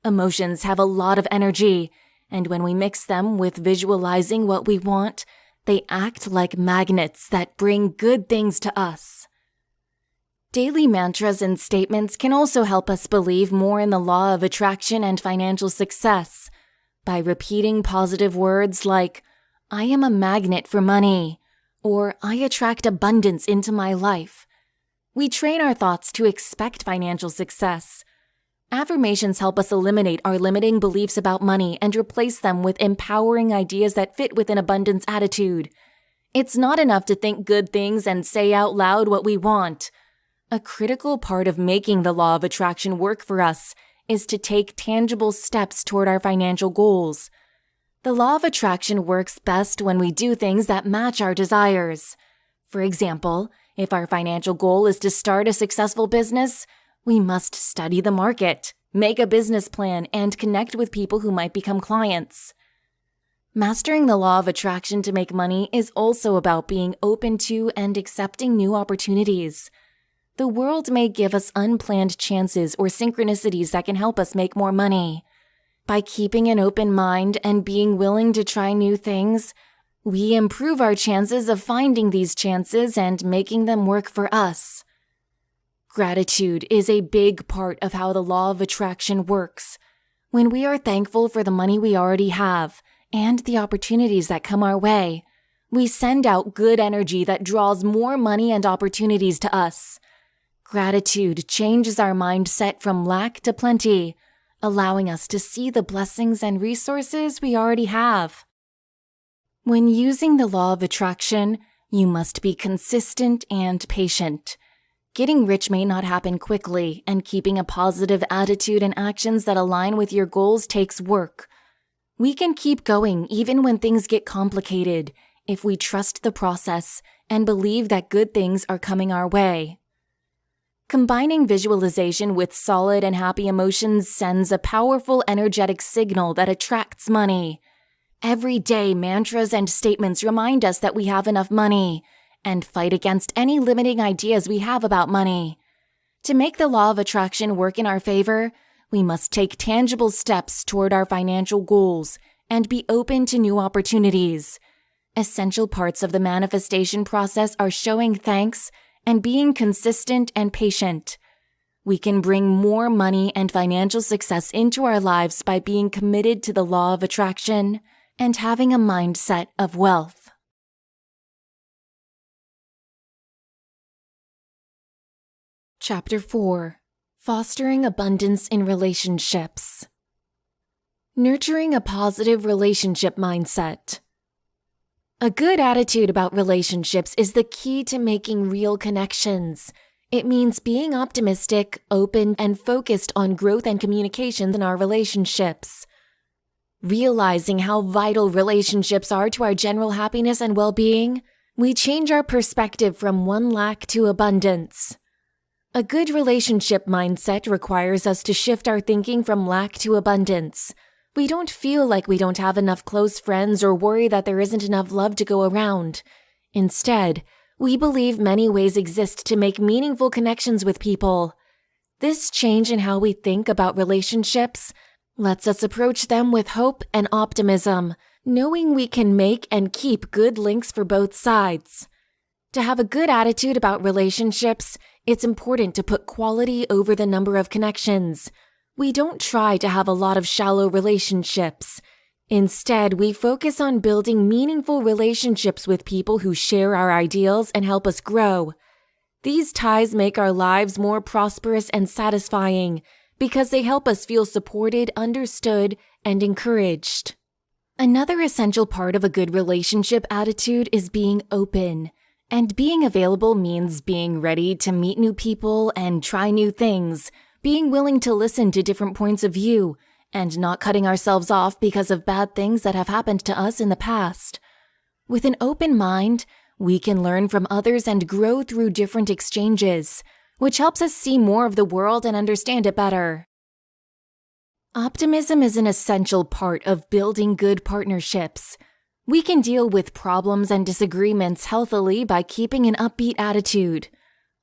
Emotions have a lot of energy, and when we mix them with visualizing what we want, they act like magnets that bring good things to us. Daily mantras and statements can also help us believe more in the law of attraction and financial success. By repeating positive words like, "I am a magnet for money," or "I attract abundance into my life," we train our thoughts to expect financial success. Affirmations help us eliminate our limiting beliefs about money and replace them with empowering ideas that fit with an abundance attitude. It's not enough to think good things and say out loud what we want. A critical part of making the law of attraction work for us is to take tangible steps toward our financial goals. The law of attraction works best when we do things that match our desires. For example, if our financial goal is to start a successful business, we must study the market, make a business plan, and connect with people who might become clients. Mastering the law of attraction to make money is also about being open to and accepting new opportunities. The world may give us unplanned chances or synchronicities that can help us make more money. By keeping an open mind and being willing to try new things, we improve our chances of finding these chances and making them work for us. Gratitude is a big part of how the law of attraction works. When we are thankful for the money we already have and the opportunities that come our way, we send out good energy that draws more money and opportunities to us. Gratitude changes our mindset from lack to plenty, allowing us to see the blessings and resources we already have. When using the law of attraction, you must be consistent and patient. Getting rich may not happen quickly, and keeping a positive attitude and actions that align with your goals takes work. We can keep going even when things get complicated if we trust the process and believe that good things are coming our way. Combining visualization with solid and happy emotions sends a powerful, energetic signal that attracts money. Every day, mantras and statements remind us that we have enough money and fight against any limiting ideas we have about money. To make the law of attraction work in our favor, we must take tangible steps toward our financial goals and be open to new opportunities. Essential parts of the manifestation process are showing thanks and being consistent and patient. We can bring more money and financial success into our lives by being committed to the law of attraction and having a mindset of wealth. Chapter 4. Fostering Abundance in Relationships. Nurturing a positive relationship mindset. A good attitude about relationships is the key to making real connections. It means being optimistic, open, and focused on growth and communication in our relationships. Realizing how vital relationships are to our general happiness and well-being, we change our perspective from one lack to abundance. A good relationship mindset requires us to shift our thinking from lack to abundance. We don't feel like we don't have enough close friends or worry that there isn't enough love to go around. Instead, we believe many ways exist to make meaningful connections with people. This change in how we think about relationships lets us approach them with hope and optimism, knowing we can make and keep good links for both sides. To have a good attitude about relationships, it's important to put quality over the number of connections. We don't try to have a lot of shallow relationships. Instead, we focus on building meaningful relationships with people who share our ideals and help us grow. These ties make our lives more prosperous and satisfying because they help us feel supported, understood, and encouraged. Another essential part of a good relationship attitude is being open. And being available means being ready to meet new people and try new things, being willing to listen to different points of view, and not cutting ourselves off because of bad things that have happened to us in the past. With an open mind, we can learn from others and grow through different exchanges, which helps us see more of the world and understand it better. Optimism is an essential part of building good partnerships. We can deal with problems and disagreements healthily by keeping an upbeat attitude.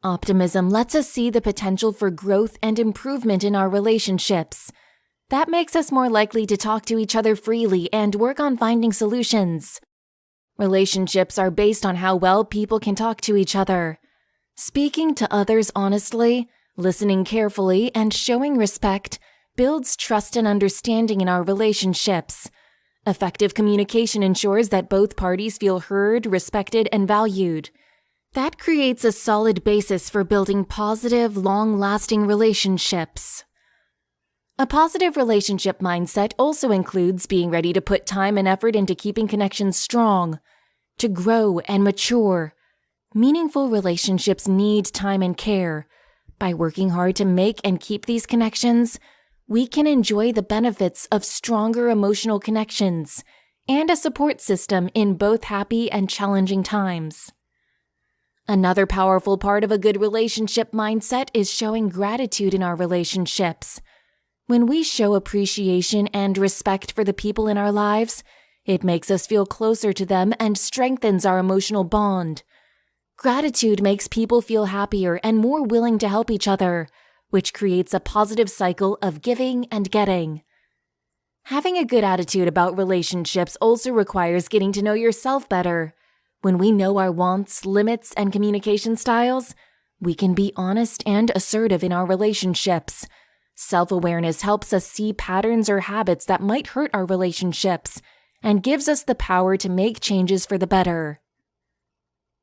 Optimism lets us see the potential for growth and improvement in our relationships. That makes us more likely to talk to each other freely and work on finding solutions. Relationships are based on how well people can talk to each other. Speaking to others honestly, listening carefully, and showing respect builds trust and understanding in our relationships. Effective communication ensures that both parties feel heard, respected, and valued. That creates a solid basis for building positive, long-lasting relationships. A positive relationship mindset also includes being ready to put time and effort into keeping connections strong, to grow and mature. Meaningful relationships need time and care. By working hard to make and keep these connections, we can enjoy the benefits of stronger emotional connections and a support system in both happy and challenging times. Another powerful part of a good relationship mindset is showing gratitude in our relationships. When we show appreciation and respect for the people in our lives, it makes us feel closer to them and strengthens our emotional bond. Gratitude makes people feel happier and more willing to help each other, which creates a positive cycle of giving and getting. Having a good attitude about relationships also requires getting to know yourself better. When we know our wants, limits, and communication styles, we can be honest and assertive in our relationships. Self-awareness helps us see patterns or habits that might hurt our relationships and gives us the power to make changes for the better.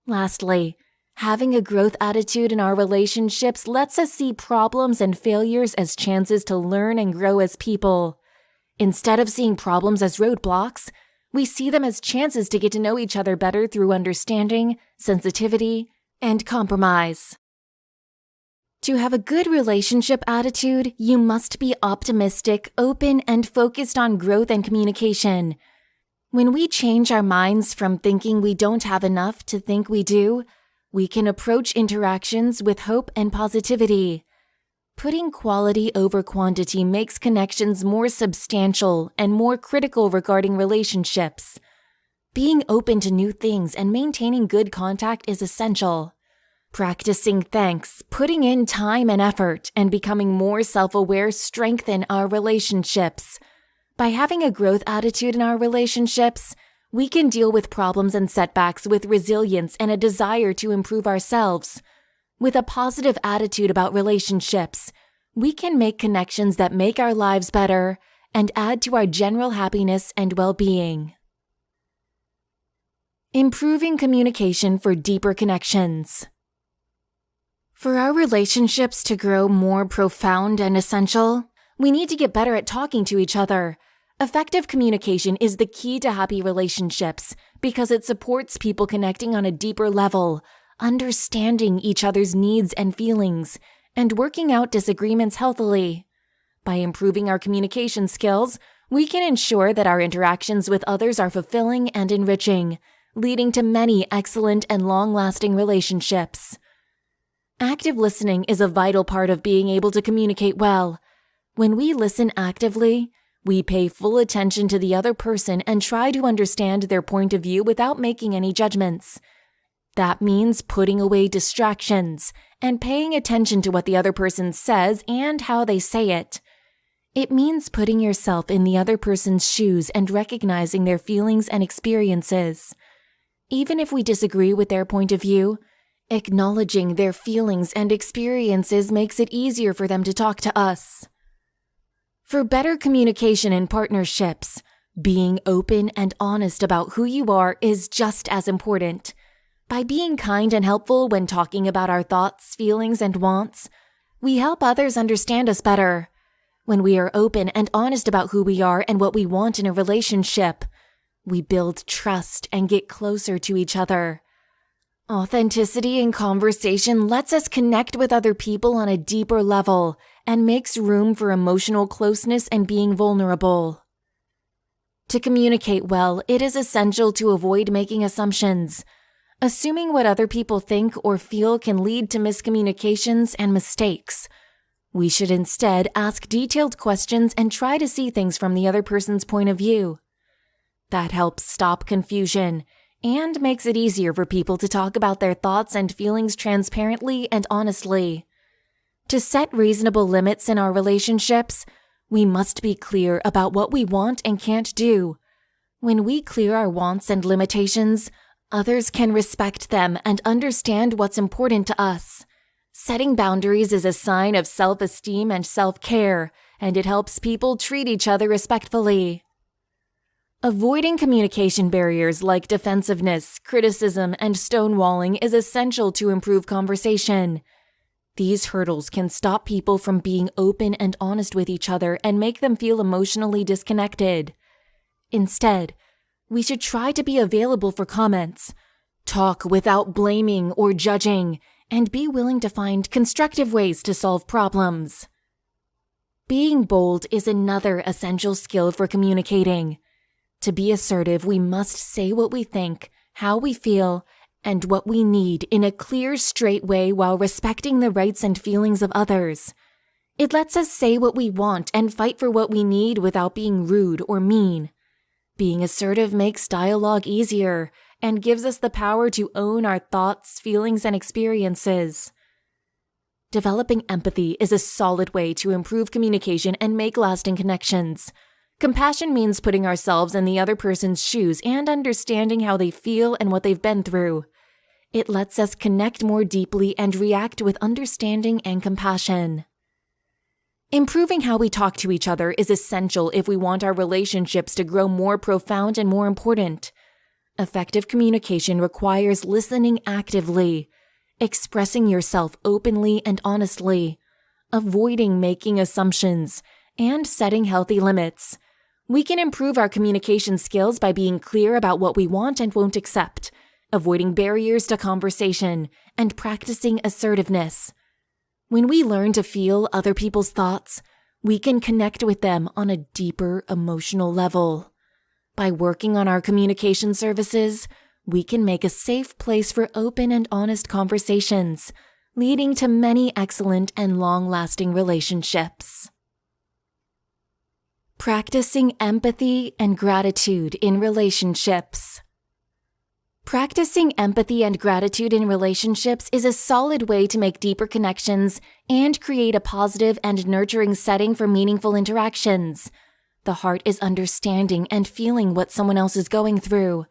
Lastly, having a growth attitude in our relationships lets us see problems and failures as chances to learn and grow as people. Instead of seeing problems as roadblocks, we see them as chances to get to know each other better through understanding, sensitivity, and compromise. To have a good relationship attitude, you must be optimistic, open, and focused on growth and communication. When we change our minds from thinking we don't have enough to think we do, we can approach interactions with hope and positivity. Putting quality over quantity makes connections more substantial and more critical regarding relationships. Being open to new things and maintaining good contact is essential. Practicing thanks, putting in time and effort, and becoming more self-aware strengthen our relationships. By having a growth attitude in our relationships, We can deal with problems and setbacks with resilience and a desire to improve ourselves. With a positive attitude about relationships, we can make connections that make our lives better and add to our general happiness and well-being. Improving communication for deeper connections. For our relationships to grow more profound and essential, we need to get better at talking to each other. Effective communication is the key to happy relationships because it supports people connecting on a deeper level, understanding each other's needs and feelings, and working out disagreements healthily. By improving our communication skills, we can ensure that our interactions with others are fulfilling and enriching, leading to many excellent and long-lasting relationships. Active listening is a vital part of being able to communicate well. When we listen actively, we pay full attention to the other person and try to understand their point of view without making any judgments. That means putting away distractions and paying attention to what the other person says and how they say it. It means putting yourself in the other person's shoes and recognizing their feelings and experiences. Even if we disagree with their point of view, acknowledging their feelings and experiences makes it easier for them to talk to us. For better communication in partnerships, being open and honest about who you are is just as important. By being kind and helpful when talking about our thoughts, feelings, and wants, we help others understand us better. When we are open and honest about who we are and what we want in a relationship, we build trust and get closer to each other. Authenticity in conversation lets us connect with other people on a deeper level and makes room for emotional closeness and being vulnerable. To communicate well, it is essential to avoid making assumptions. Assuming what other people think or feel can lead to miscommunications and mistakes. We should instead ask detailed questions and try to see things from the other person's point of view. That helps stop confusion and makes it easier for people to talk about their thoughts and feelings transparently and honestly. To set reasonable limits in our relationships, we must be clear about what we want and can't do. When we clear our wants and limitations, others can respect them and understand what's important to us. Setting boundaries is a sign of self-esteem and self-care, and it helps people treat each other respectfully. Avoiding communication barriers like defensiveness, criticism, and stonewalling is essential to improve conversation. These hurdles can stop people from being open and honest with each other and make them feel emotionally disconnected. Instead, we should try to be available for comments, talk without blaming or judging, and be willing to find constructive ways to solve problems. Being bold is another essential skill for communicating. To be assertive, we must say what we think, how we feel, and what we need in a clear, straight way while respecting the rights and feelings of others. It lets us say what we want and fight for what we need without being rude or mean. Being assertive makes dialogue easier and gives us the power to own our thoughts, feelings, and experiences. Developing empathy is a solid way to improve communication and make lasting connections. Compassion means putting ourselves in the other person's shoes and understanding how they feel and what they've been through. It lets us connect more deeply and react with understanding and compassion. Improving how we talk to each other is essential if we want our relationships to grow more profound and more important. Effective communication requires listening actively, expressing yourself openly and honestly, avoiding making assumptions, and setting healthy limits. We can improve our communication skills by being clear about what we want and won't accept, avoiding barriers to conversation, and practicing assertiveness. When we learn to feel other people's thoughts, we can connect with them on a deeper emotional level. By working on our communication services, we can make a safe place for open and honest conversations, leading to many excellent and long-lasting relationships. Practicing empathy and gratitude in relationships. Practicing empathy and gratitude in relationships is a solid way to make deeper connections and create a positive and nurturing setting for meaningful interactions. The heart is understanding and feeling what someone else is going through.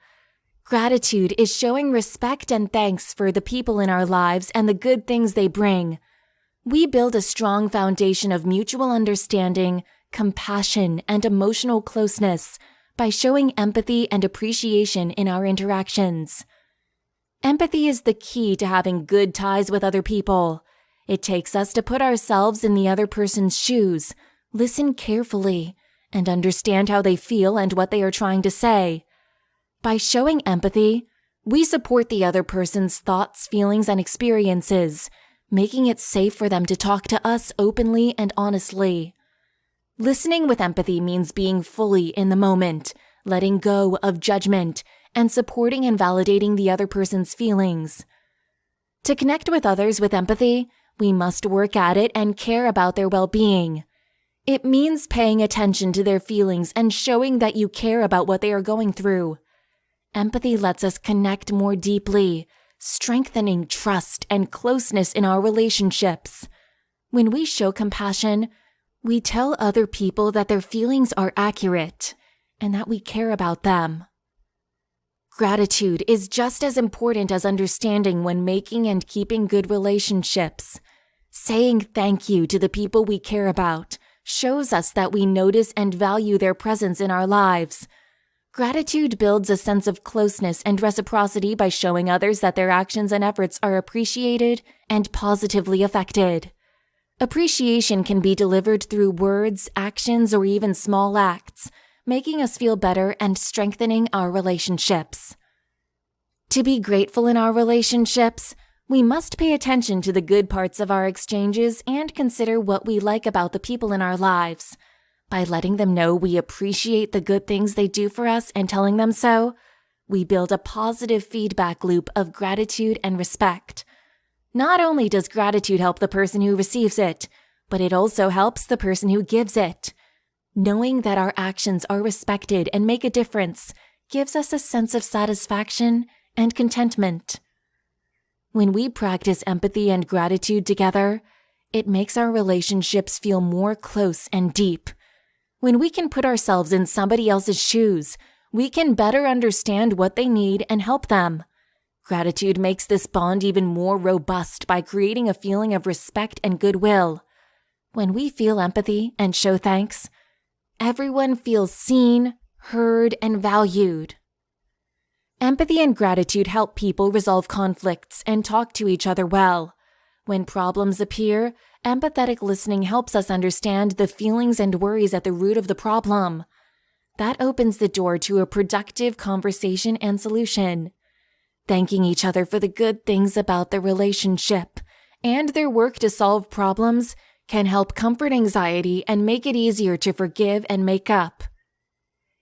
Gratitude is showing respect and thanks for the people in our lives and the good things they bring. We build a strong foundation of mutual understanding, compassion, and emotional closeness by showing empathy and appreciation in our interactions. Empathy is the key to having good ties with other people. It takes us to put ourselves in the other person's shoes, listen carefully, and understand how they feel and what they are trying to say. By showing empathy, we support the other person's thoughts, feelings, and experiences, making it safe for them to talk to us openly and honestly. Listening with empathy means being fully in the moment, letting go of judgment, and supporting and validating the other person's feelings. To connect with others with empathy, we must work at it and care about their well-being. It means paying attention to their feelings and showing that you care about what they are going through. Empathy lets us connect more deeply, strengthening trust and closeness in our relationships. When we show compassion, we tell other people that their feelings are accurate and that we care about them. Gratitude is just as important as understanding when making and keeping good relationships. Saying thank you to the people we care about shows us that we notice and value their presence in our lives. Gratitude builds a sense of closeness and reciprocity by showing others that their actions and efforts are appreciated and positively affected. Appreciation can be delivered through words, actions, or even small acts, making us feel better and strengthening our relationships. To be grateful in our relationships, we must pay attention to the good parts of our exchanges and consider what we like about the people in our lives. By letting them know we appreciate the good things they do for us and telling them so, we build a positive feedback loop of gratitude and respect. Not only does gratitude help the person who receives it, but it also helps the person who gives it. Knowing that our actions are respected and make a difference gives us a sense of satisfaction and contentment. When we practice empathy and gratitude together, it makes our relationships feel more close and deep. When we can put ourselves in somebody else's shoes, we can better understand what they need and help them. Gratitude makes this bond even more robust by creating a feeling of respect and goodwill. When we feel empathy and show thanks, everyone feels seen, heard, and valued. Empathy and gratitude help people resolve conflicts and talk to each other well. When problems appear, empathetic listening helps us understand the feelings and worries at the root of the problem. That opens the door to a productive conversation and solution. Thanking each other for the good things about their relationship and their work to solve problems can help comfort anxiety and make it easier to forgive and make up.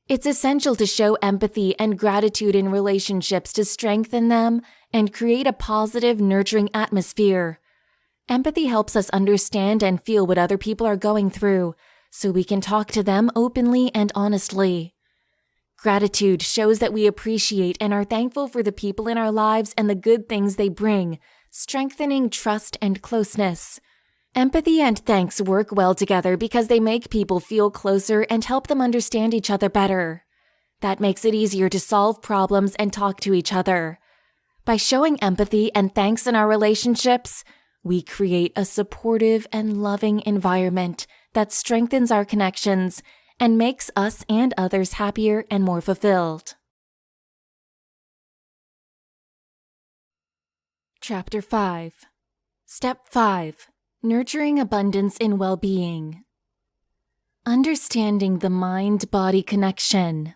It's essential to show empathy and gratitude in relationships to strengthen them and create a positive, nurturing atmosphere. Empathy helps us understand and feel what other people are going through, so we can talk to them openly and honestly. Gratitude shows that we appreciate and are thankful for the people in our lives and the good things they bring, strengthening trust and closeness. Empathy and thanks work well together because they make people feel closer and help them understand each other better. That makes it easier to solve problems and talk to each other. By showing empathy and thanks in our relationships, we create a supportive and loving environment that strengthens our connections and makes us and others happier and more fulfilled. Chapter 5. Step 5. Nurturing abundance in well-being. Understanding the mind-body connection.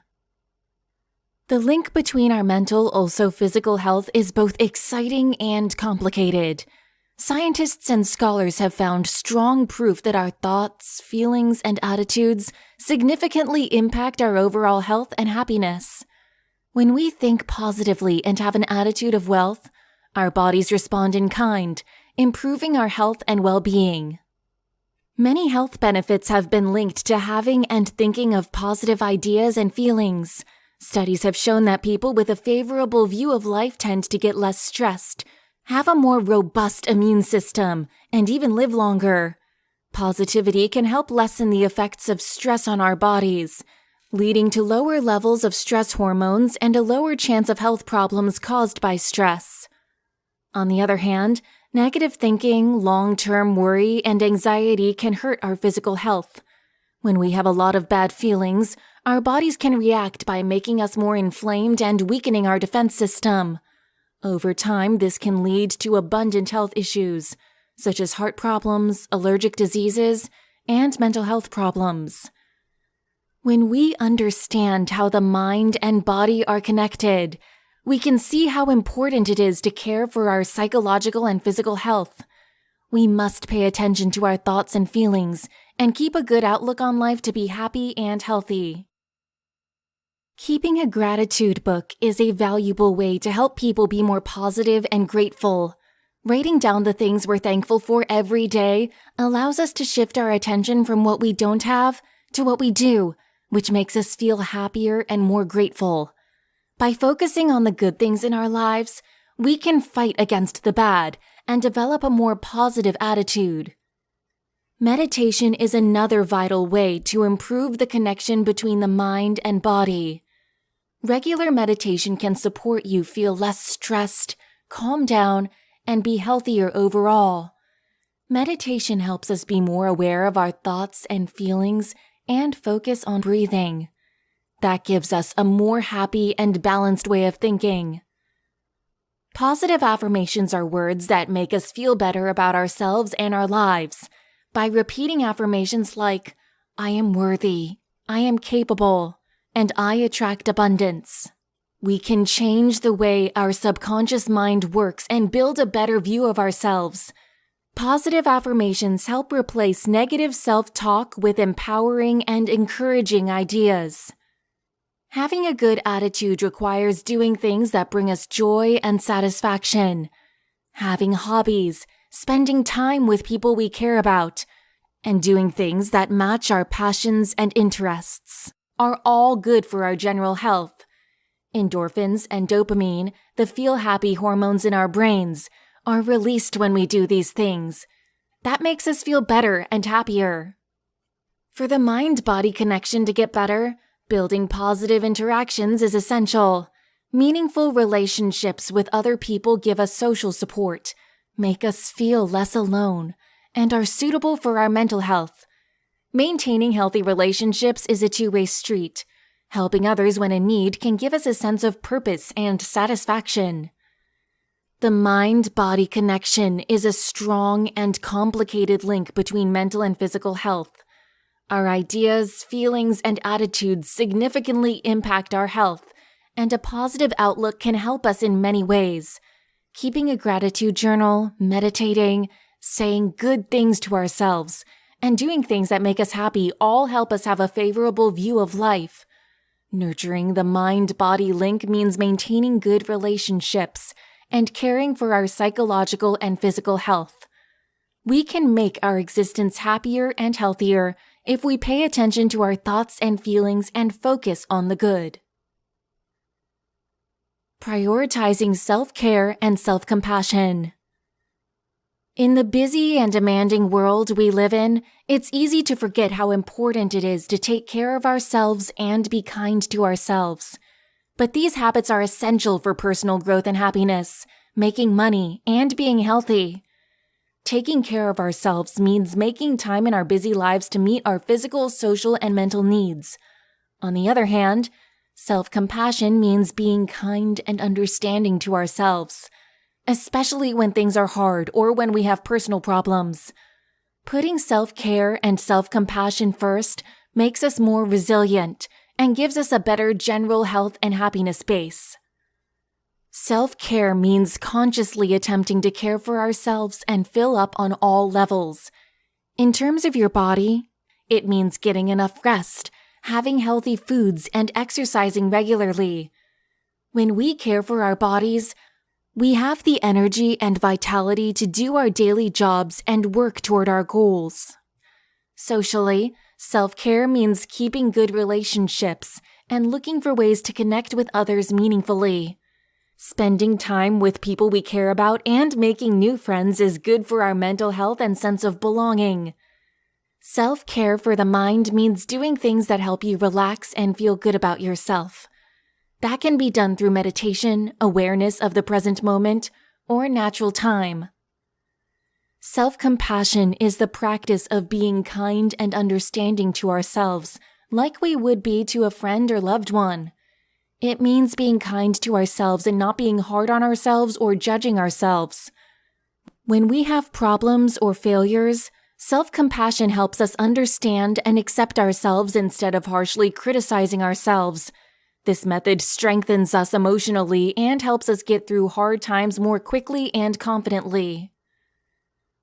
The link between our mental, also physical health is both exciting and complicated. Scientists and scholars have found strong proof that our thoughts, feelings, and attitudes significantly impact our overall health and happiness. When we think positively and have an attitude of wealth, our bodies respond in kind, improving our health and well-being. Many health benefits have been linked to having and thinking of positive ideas and feelings. Studies have shown that people with a favorable view of life tend to get less stressed, have a more robust immune system, and even live longer. Positivity can help lessen the effects of stress on our bodies, leading to lower levels of stress hormones and a lower chance of health problems caused by stress. On the other hand, negative thinking, long-term worry, and anxiety can hurt our physical health. When we have a lot of bad feelings, our bodies can react by making us more inflamed and weakening our defense system. Over time, this can lead to abundant health issues, such as heart problems, allergic diseases, and mental health problems. When we understand how the mind and body are connected, we can see how important it is to care for our psychological and physical health. We must pay attention to our thoughts and feelings and keep a good outlook on life to be happy and healthy. Keeping a gratitude book is a valuable way to help people be more positive and grateful. Writing down the things we're thankful for every day allows us to shift our attention from what we don't have to what we do, which makes us feel happier and more grateful. By focusing on the good things in our lives, we can fight against the bad and develop a more positive attitude. Meditation is another vital way to improve the connection between the mind and body. Regular meditation can support you feel less stressed, calm down, and be healthier overall. Meditation helps us be more aware of our thoughts and feelings and focus on breathing. That gives us a more happy and balanced way of thinking. Positive affirmations are words that make us feel better about ourselves and our lives. By repeating affirmations like, I am worthy, I am capable, and I attract abundance, we can change the way our subconscious mind works and build a better view of ourselves. Positive affirmations help replace negative self-talk with empowering and encouraging ideas. Having a good attitude requires doing things that bring us joy and satisfaction. Having hobbies, spending time with people we care about, and doing things that match our passions and interests are all good for our general health. Endorphins and dopamine, the feel-happy hormones in our brains, are released when we do these things. That makes us feel better and happier. For the mind-body connection to get better, building positive interactions is essential. Meaningful relationships with other people give us social support, make us feel less alone, and are suitable for our mental health. Maintaining healthy relationships is a two-way street. Helping others when in need can give us a sense of purpose and satisfaction. The mind-body connection is a strong and complicated link between mental and physical health. Our ideas, feelings, and attitudes significantly impact our health, and a positive outlook can help us in many ways. Keeping a gratitude journal, meditating, saying good things to ourselves, and doing things that make us happy all help us have a favorable view of life. Nurturing the mind-body link means maintaining good relationships and caring for our psychological and physical health. We can make our existence happier and healthier if we pay attention to our thoughts and feelings and focus on the good. Prioritizing self-care and self-compassion. In the busy and demanding world we live in, it's easy to forget how important it is to take care of ourselves and be kind to ourselves. But these habits are essential for personal growth and happiness, making money, and being healthy. Taking care of ourselves means making time in our busy lives to meet our physical, social, and mental needs. On the other hand, self-compassion means being kind and understanding to ourselves, especially when things are hard or when we have personal problems. Putting self-care and self-compassion first makes us more resilient and gives us a better general health and happiness base. Self-care means consciously attempting to care for ourselves and fill up on all levels. In terms of your body, it means getting enough rest, having healthy foods, and exercising regularly. When we care for our bodies, we have the energy and vitality to do our daily jobs and work toward our goals. Socially, self-care means keeping good relationships and looking for ways to connect with others meaningfully. Spending time with people we care about and making new friends is good for our mental health and sense of belonging. Self-care for the mind means doing things that help you relax and feel good about yourself. That can be done through meditation, awareness of the present moment, or natural time. Self-compassion is the practice of being kind and understanding to ourselves, like we would be to a friend or loved one. It means being kind to ourselves and not being hard on ourselves or judging ourselves. When we have problems or failures, self-compassion helps us understand and accept ourselves instead of harshly criticizing ourselves. This method strengthens us emotionally and helps us get through hard times more quickly and confidently.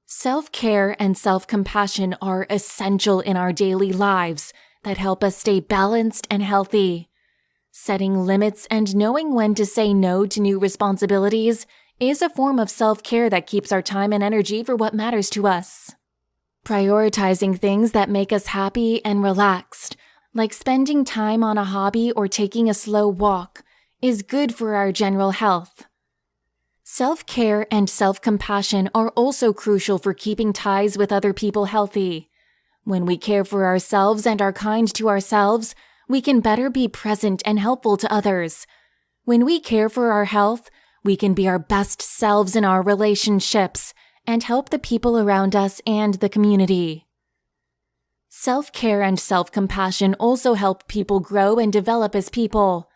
Self-care and self-compassion are essential in our daily lives that help us stay balanced and healthy. Setting limits and knowing when to say no to new responsibilities is a form of self-care that keeps our time and energy for what matters to us. Prioritizing things that make us happy and relaxed, like spending time on a hobby or taking a slow walk, is good for our general health. Self-care and self-compassion are also crucial for keeping ties with other people healthy. When we care for ourselves and are kind to ourselves, we can better be present and helpful to others. When we care for our health, we can be our best selves in our relationships and help the people around us and the community. Self-care and self-compassion also help people grow and develop as people.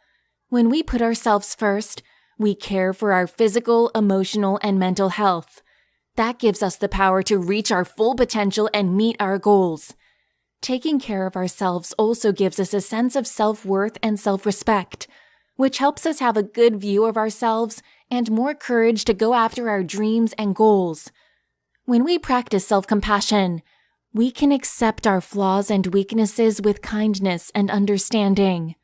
When we put ourselves first, we care for our physical, emotional, and mental health. That gives us the power to reach our full potential and meet our goals. Taking care of ourselves also gives us a sense of self-worth and self-respect, which helps us have a good view of ourselves and more courage to go after our dreams and goals. When we practice self-compassion, we can accept our flaws and weaknesses with kindness and understanding.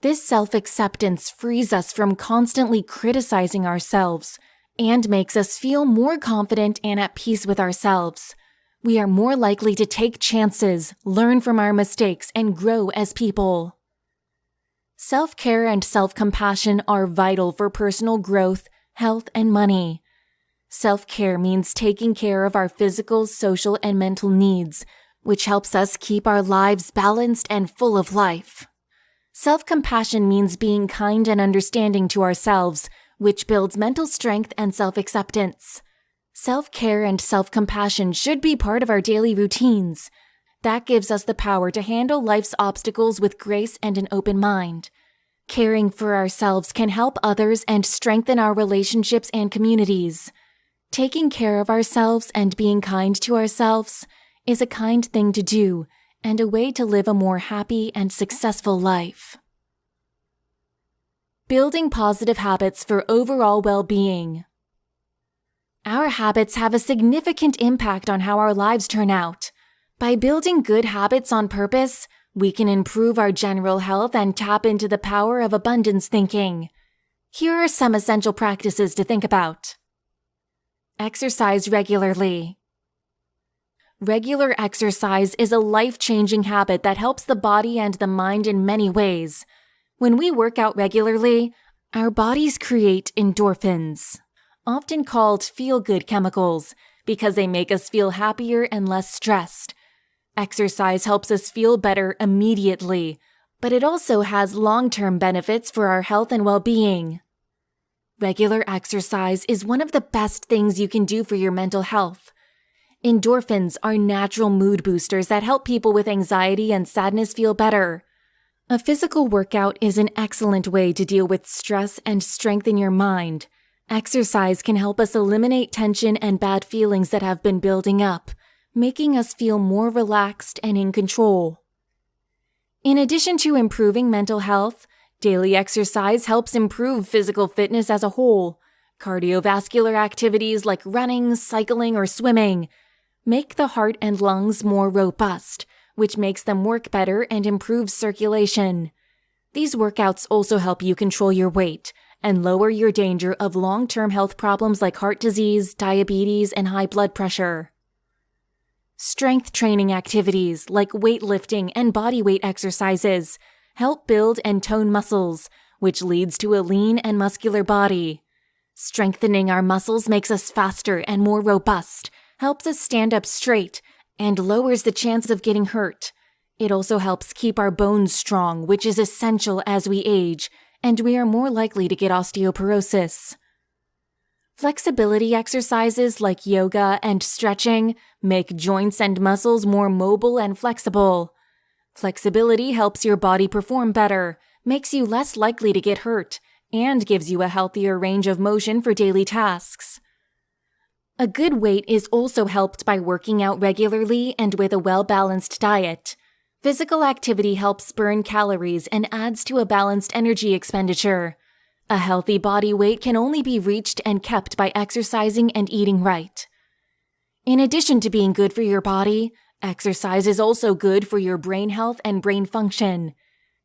This self-acceptance frees us from constantly criticizing ourselves and makes us feel more confident and at peace with ourselves. We are more likely to take chances, learn from our mistakes, and grow as people. Self-care and self-compassion are vital for personal growth, health, and money. Self-care means taking care of our physical, social, and mental needs, which helps us keep our lives balanced and full of life. Self-compassion means being kind and understanding to ourselves, which builds mental strength and self-acceptance. Self-care and self-compassion should be part of our daily routines. That gives us the power to handle life's obstacles with grace and an open mind. Caring for ourselves can help others and strengthen our relationships and communities. Taking care of ourselves and being kind to ourselves is a kind thing to do and a way to live a more happy and successful life. Building positive habits for overall well-being. Our habits have a significant impact on how our lives turn out. By building good habits on purpose, we can improve our general health and tap into the power of abundance thinking. Here are some essential practices to think about. Exercise regularly. Regular exercise is a life-changing habit that helps the body and the mind in many ways. When we work out regularly, our bodies create endorphins, often called feel-good chemicals, because they make us feel happier and less stressed. Exercise helps us feel better immediately, but it also has long-term benefits for our health and well-being. Regular exercise is one of the best things you can do for your mental health. Endorphins are natural mood boosters that help people with anxiety and sadness feel better. A physical workout is an excellent way to deal with stress and strengthen your mind. Exercise can help us eliminate tension and bad feelings that have been building up, making us feel more relaxed and in control. In addition to improving mental health, daily exercise helps improve physical fitness as a whole. Cardiovascular activities like running, cycling, or swimming make the heart and lungs more robust, which makes them work better and improves circulation. These workouts also help you control your weight and lower your danger of long-term health problems like heart disease, diabetes, and high blood pressure. Strength training activities like weightlifting and bodyweight exercises help build and tone muscles, which leads to a lean and muscular body. Strengthening our muscles makes us faster and more robust, helps us stand up straight, and lowers the chance of getting hurt. It also helps keep our bones strong, which is essential as we age, and we are more likely to get osteoporosis. Flexibility exercises like yoga and stretching make joints and muscles more mobile and flexible. Flexibility helps your body perform better, makes you less likely to get hurt, and gives you a healthier range of motion for daily tasks. A good weight is also helped by working out regularly and with a well-balanced diet. Physical activity helps burn calories and adds to a balanced energy expenditure. A healthy body weight can only be reached and kept by exercising and eating right. In addition to being good for your body, exercise is also good for your brain health and brain function.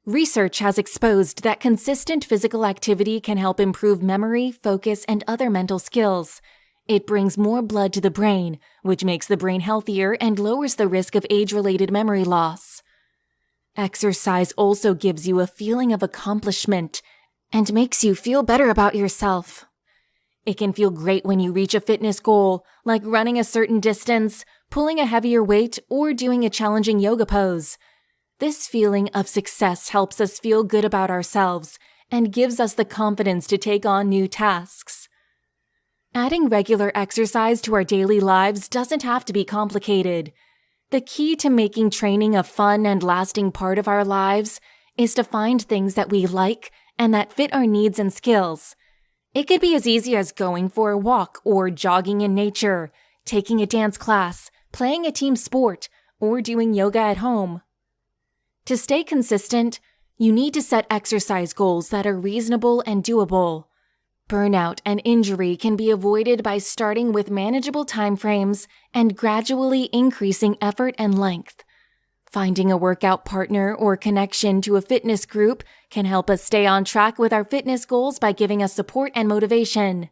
Research has exposed that consistent physical activity can help improve memory, focus, and other mental skills. It brings more blood to the brain, which makes the brain healthier and lowers the risk of age-related memory loss. Exercise also gives you a feeling of accomplishment and makes you feel better about yourself. It can feel great when you reach a fitness goal, like running a certain distance, pulling a heavier weight, or doing a challenging yoga pose. This feeling of success helps us feel good about ourselves and gives us the confidence to take on new tasks. Adding regular exercise to our daily lives doesn't have to be complicated. The key to making training a fun and lasting part of our lives is to find things that we like and that fit our needs and skills. It could be as easy as going for a walk or jogging in nature, taking a dance class, playing a team sport, or doing yoga at home. To stay consistent, you need to set exercise goals that are reasonable and doable. Burnout and injury can be avoided by starting with manageable timeframes and gradually increasing effort and length. Finding a workout partner or connection to a fitness group can help us stay on track with our fitness goals by giving us support and motivation.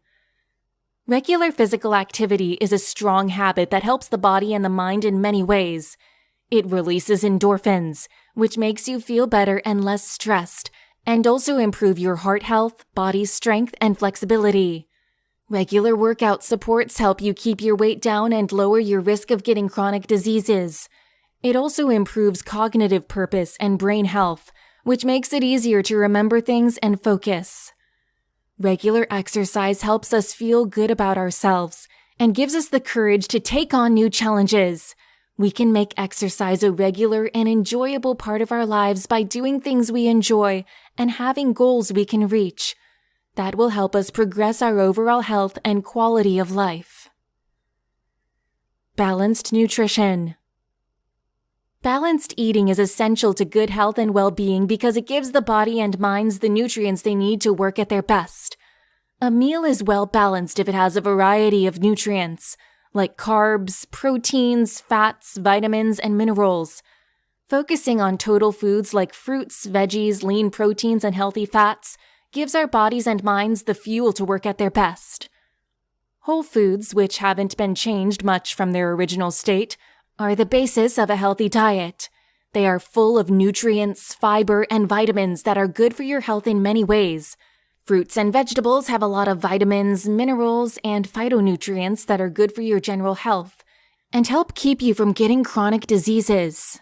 Regular physical activity is a strong habit that helps the body and the mind in many ways. It releases endorphins, which makes you feel better and less stressed, and also improve your heart health, body strength, and flexibility. Regular workout supports help you keep your weight down and lower your risk of getting chronic diseases. It also improves cognitive purpose and brain health, which makes it easier to remember things and focus. Regular exercise helps us feel good about ourselves and gives us the courage to take on new challenges. We can make exercise a regular and enjoyable part of our lives by doing things we enjoy and having goals we can reach. That will help us progress our overall health and quality of life. Balanced nutrition. Balanced eating is essential to good health and well-being because it gives the body and minds the nutrients they need to work at their best. A meal is well-balanced if it has a variety of nutrients, like carbs, proteins, fats, vitamins, and minerals. Focusing on total foods like fruits, veggies, lean proteins, and healthy fats gives our bodies and minds the fuel to work at their best. Whole foods, which haven't been changed much from their original state, are the basis of a healthy diet. They are full of nutrients, fiber, and vitamins that are good for your health in many ways. Fruits and vegetables have a lot of vitamins, minerals, and phytonutrients that are good for your general health and help keep you from getting chronic diseases.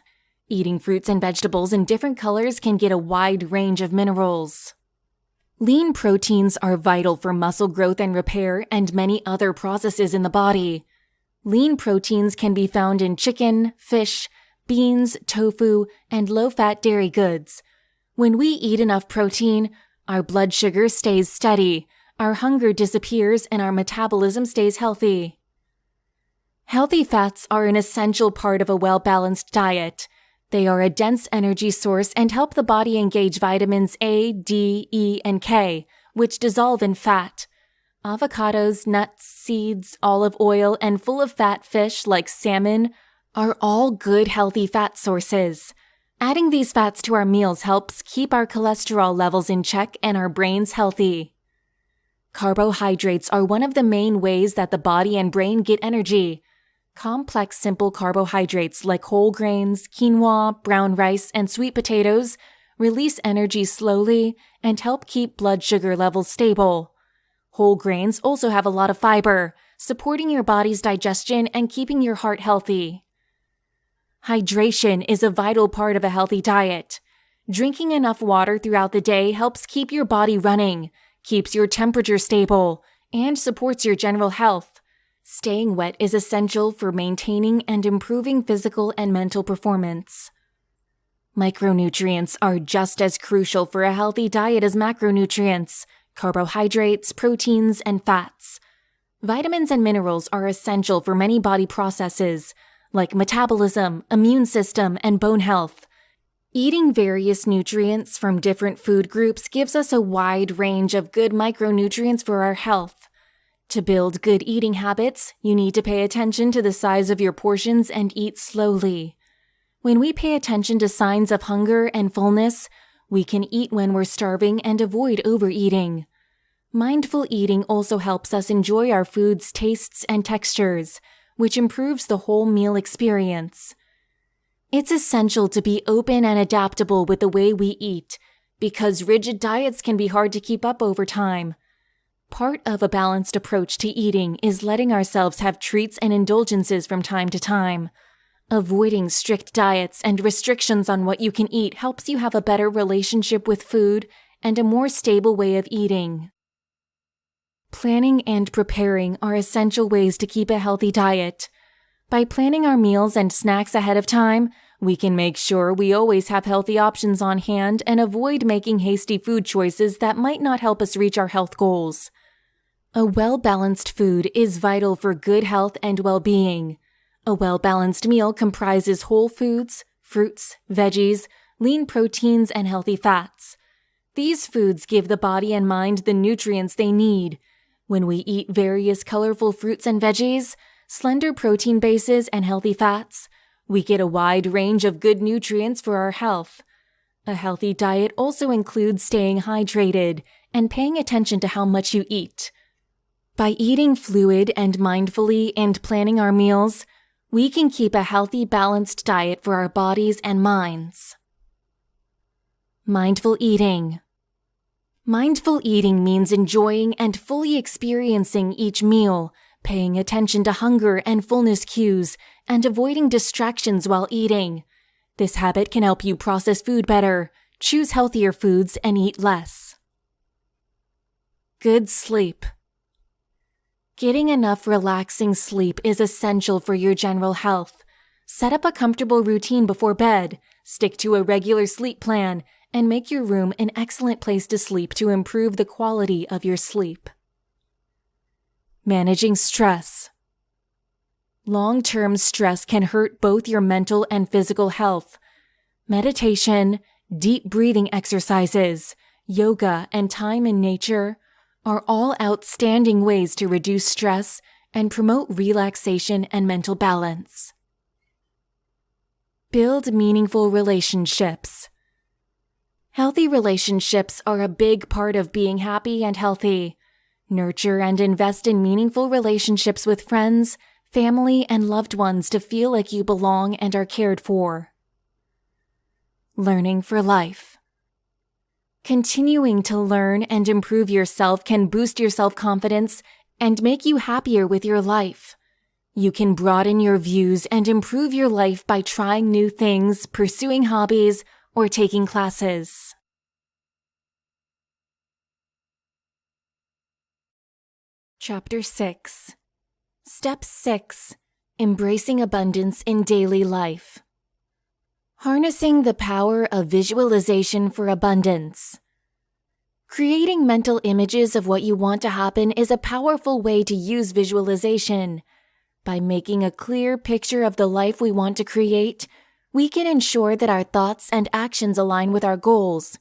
Eating fruits and vegetables in different colors can get a wide range of minerals. Lean proteins are vital for muscle growth and repair and many other processes in the body. Lean proteins can be found in chicken, fish, beans, tofu, and low-fat dairy goods. When we eat enough protein, our blood sugar stays steady, our hunger disappears, and our metabolism stays healthy. Healthy fats are an essential part of a well-balanced diet. They are a dense energy source and help the body engage vitamins A, D, E, and K, which dissolve in fat. Avocados, nuts, seeds, olive oil, and full-of-fat fish like salmon are all good healthy fat sources. Adding these fats to our meals helps keep our cholesterol levels in check and our brains healthy. Carbohydrates are one of the main ways that the body and brain get energy. Complex simple carbohydrates like whole grains, quinoa, brown rice, and sweet potatoes release energy slowly and help keep blood sugar levels stable. Whole grains also have a lot of fiber, supporting your body's digestion and keeping your heart healthy. Hydration is a vital part of a healthy diet. Drinking enough water throughout the day helps keep your body running, keeps your temperature stable, and supports your general health. Staying wet is essential for maintaining and improving physical and mental performance. Micronutrients are just as crucial for a healthy diet as macronutrients, carbohydrates, proteins, and fats. Vitamins and minerals are essential for many body processes, like metabolism, immune system, and bone health. Eating various nutrients from different food groups gives us a wide range of good micronutrients for our health. To build good eating habits, you need to pay attention to the size of your portions and eat slowly. When we pay attention to signs of hunger and fullness, we can eat when we're starving and avoid overeating. Mindful eating also helps us enjoy our food's tastes and textures, which improves the whole meal experience. It's essential to be open and adaptable with the way we eat, because rigid diets can be hard to keep up over time. Part of a balanced approach to eating is letting ourselves have treats and indulgences from time to time. Avoiding strict diets and restrictions on what you can eat helps you have a better relationship with food and a more stable way of eating. Planning and preparing are essential ways to keep a healthy diet. By planning our meals and snacks ahead of time, we can make sure we always have healthy options on hand and avoid making hasty food choices that might not help us reach our health goals. A well-balanced food is vital for good health and well-being. A well-balanced meal comprises whole foods, fruits, veggies, lean proteins, and healthy fats. These foods give the body and mind the nutrients they need. When we eat various colorful fruits and veggies, slender protein bases, and healthy fats, we get a wide range of good nutrients for our health. A healthy diet also includes staying hydrated and paying attention to how much you eat. By eating fluid and mindfully and planning our meals, we can keep a healthy, balanced diet for our bodies and minds. Mindful eating. Mindful eating means enjoying and fully experiencing each meal, paying attention to hunger and fullness cues, and avoiding distractions while eating. This habit can help you process food better, choose healthier foods, and eat less. Good sleep. Getting enough relaxing sleep is essential for your general health. Set up a comfortable routine before bed, stick to a regular sleep plan, and make your room an excellent place to sleep to improve the quality of your sleep. Managing stress. Long-term stress can hurt both your mental and physical health. Meditation, deep breathing exercises, yoga, and time in nature are all outstanding ways to reduce stress and promote relaxation and mental balance. Build meaningful relationships. Healthy relationships are a big part of being happy and healthy. Nurture and invest in meaningful relationships with friends, family, and loved ones to feel like you belong and are cared for. Learning for life. Continuing to learn and improve yourself can boost your self-confidence and make you happier with your life. You can broaden your views and improve your life by trying new things, pursuing hobbies, or taking classes. Chapter 6. Step 6. Embracing abundance in daily life. Harnessing the power of visualization for abundance. Creating mental images of what you want to happen is a powerful way to use visualization. By making a clear picture of the life we want to create, we can ensure that our thoughts and actions align with our goals.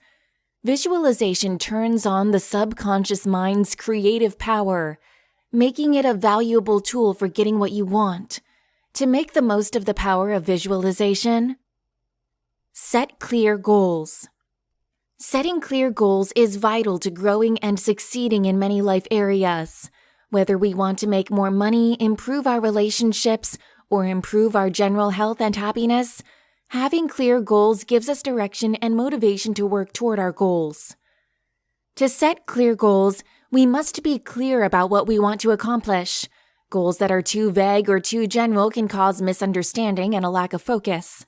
Visualization turns on the subconscious mind's creative power, making it a valuable tool for getting what you want. To make the most of the power of visualization, set clear goals. Setting clear goals is vital to growing and succeeding in many life areas. Whether we want to make more money, improve our relationships, or improve our general health and happiness, having clear goals gives us direction and motivation to work toward our goals. To set clear goals, we must be clear about what we want to accomplish. Goals that are too vague or too general can cause misunderstanding and a lack of focus.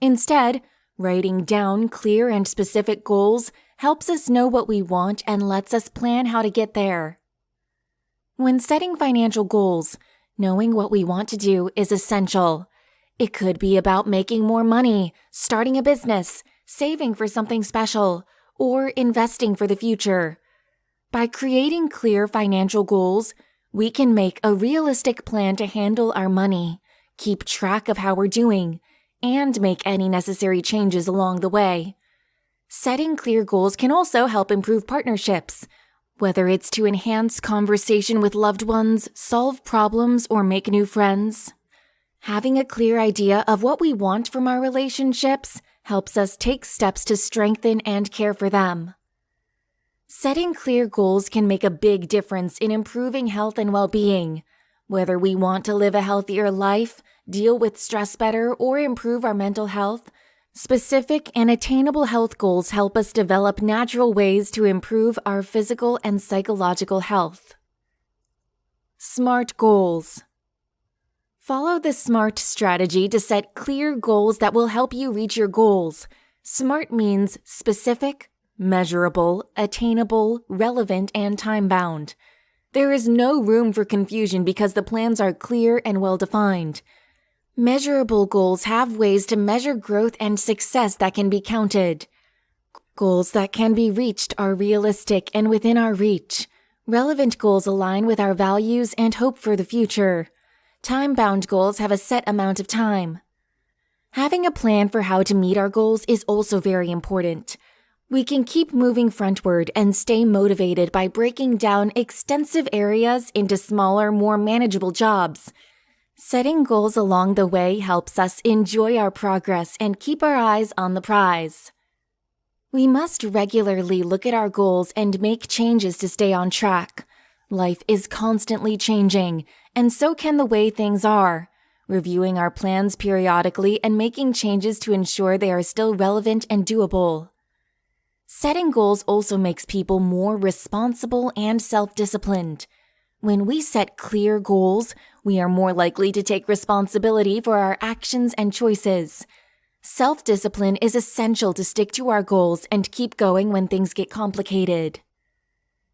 Instead, writing down clear and specific goals helps us know what we want and lets us plan how to get there. When setting financial goals, knowing what we want to do is essential. It could be about making more money, starting a business, saving for something special, or investing for the future. By creating clear financial goals, we can make a realistic plan to handle our money, keep track of how we're doing, and make any necessary changes along the way. Setting clear goals can also help improve partnerships, whether it's to enhance conversation with loved ones, solve problems, or make new friends. Having a clear idea of what we want from our relationships helps us take steps to strengthen and care for them. Setting clear goals can make a big difference in improving health and well-being. Whether we want to live a healthier life, deal with stress better, or improve our mental health, specific and attainable health goals help us develop natural ways to improve our physical and psychological health. SMART goals. Follow the SMART strategy to set clear goals that will help you reach your goals. SMART means specific, measurable, attainable, relevant, and time-bound. There is no room for confusion because the plans are clear and well-defined. Measurable goals have ways to measure growth and success that can be counted. Goals that can be reached are realistic and within our reach. Relevant goals align with our values and hope for the future. Time-bound goals have a set amount of time. Having a plan for how to meet our goals is also very important. We can keep moving frontward and stay motivated by breaking down extensive areas into smaller, more manageable jobs. Setting goals along the way helps us enjoy our progress and keep our eyes on the prize. We must regularly look at our goals and make changes to stay on track. Life is constantly changing, and so can the way things are. Reviewing our plans periodically and making changes to ensure they are still relevant and doable. Setting goals also makes people more responsible and self-disciplined. When we set clear goals, we are more likely to take responsibility for our actions and choices. Self-discipline is essential to stick to our goals and keep going when things get complicated.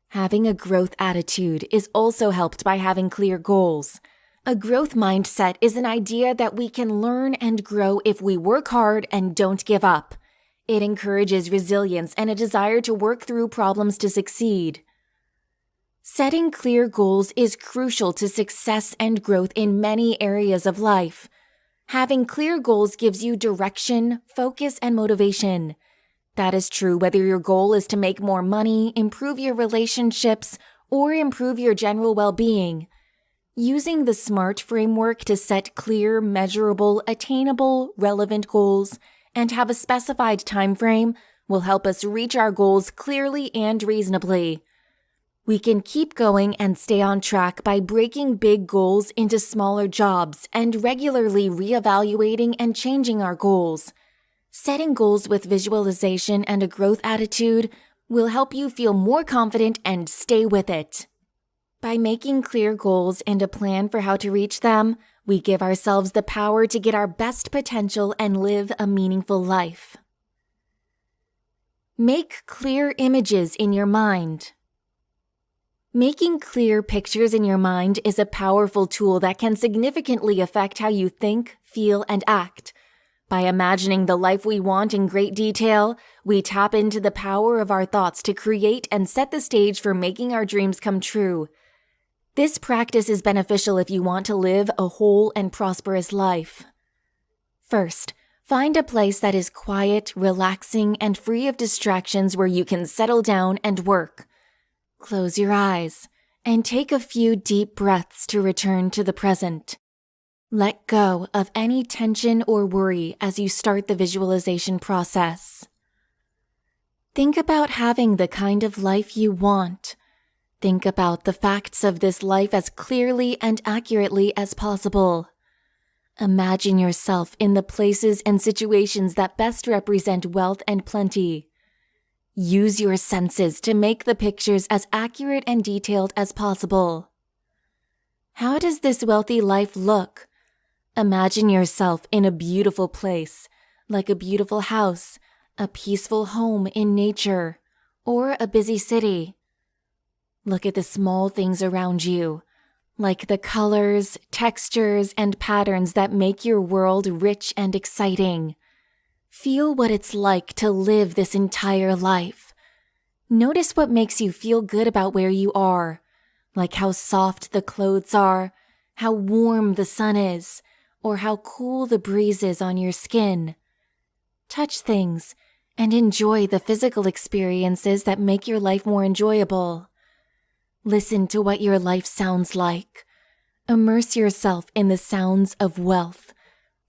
Having a growth attitude is also helped by having clear goals. A growth mindset is an idea that we can learn and grow if we work hard and don't give up. It encourages resilience and a desire to work through problems to succeed. Setting clear goals is crucial to success and growth in many areas of life. Having clear goals gives you direction, focus, and motivation. That is true whether your goal is to make more money, improve your relationships, or improve your general well-being. Using the SMART framework to set clear, measurable, attainable, relevant goals and have a specified time frame will help us reach our goals clearly and reasonably. We can keep going and stay on track by breaking big goals into smaller jobs and regularly reevaluating and changing our goals. Setting goals with visualization and a growth attitude will help you feel more confident and stay with it. By making clear goals and a plan for how to reach them, we give ourselves the power to get our best potential and live a meaningful life. Make clear images in your mind. Making clear pictures in your mind is a powerful tool that can significantly affect how you think, feel, and act. By imagining the life we want in great detail, we tap into the power of our thoughts to create and set the stage for making our dreams come true. This practice is beneficial if you want to live a whole and prosperous life. First, find a place that is quiet, relaxing, and free of distractions where you can settle down and work. Close your eyes and take a few deep breaths to return to the present. Let go of any tension or worry as you start the visualization process. Think about having the kind of life you want. Think about the facts of this life as clearly and accurately as possible. Imagine yourself in the places and situations that best represent wealth and plenty. Use your senses to make the pictures as accurate and detailed as possible. How does this wealthy life look? Imagine yourself in a beautiful place, like a beautiful house, a peaceful home in nature, or a busy city. Look at the small things around you, like the colors, textures, and patterns that make your world rich and exciting. Feel what it's like to live this entire life. Notice what makes you feel good about where you are, like how soft the clothes are, how warm the sun is, or how cool the breeze is on your skin. Touch things and enjoy the physical experiences that make your life more enjoyable. Listen to what your life sounds like. Immerse yourself in the sounds of wealth,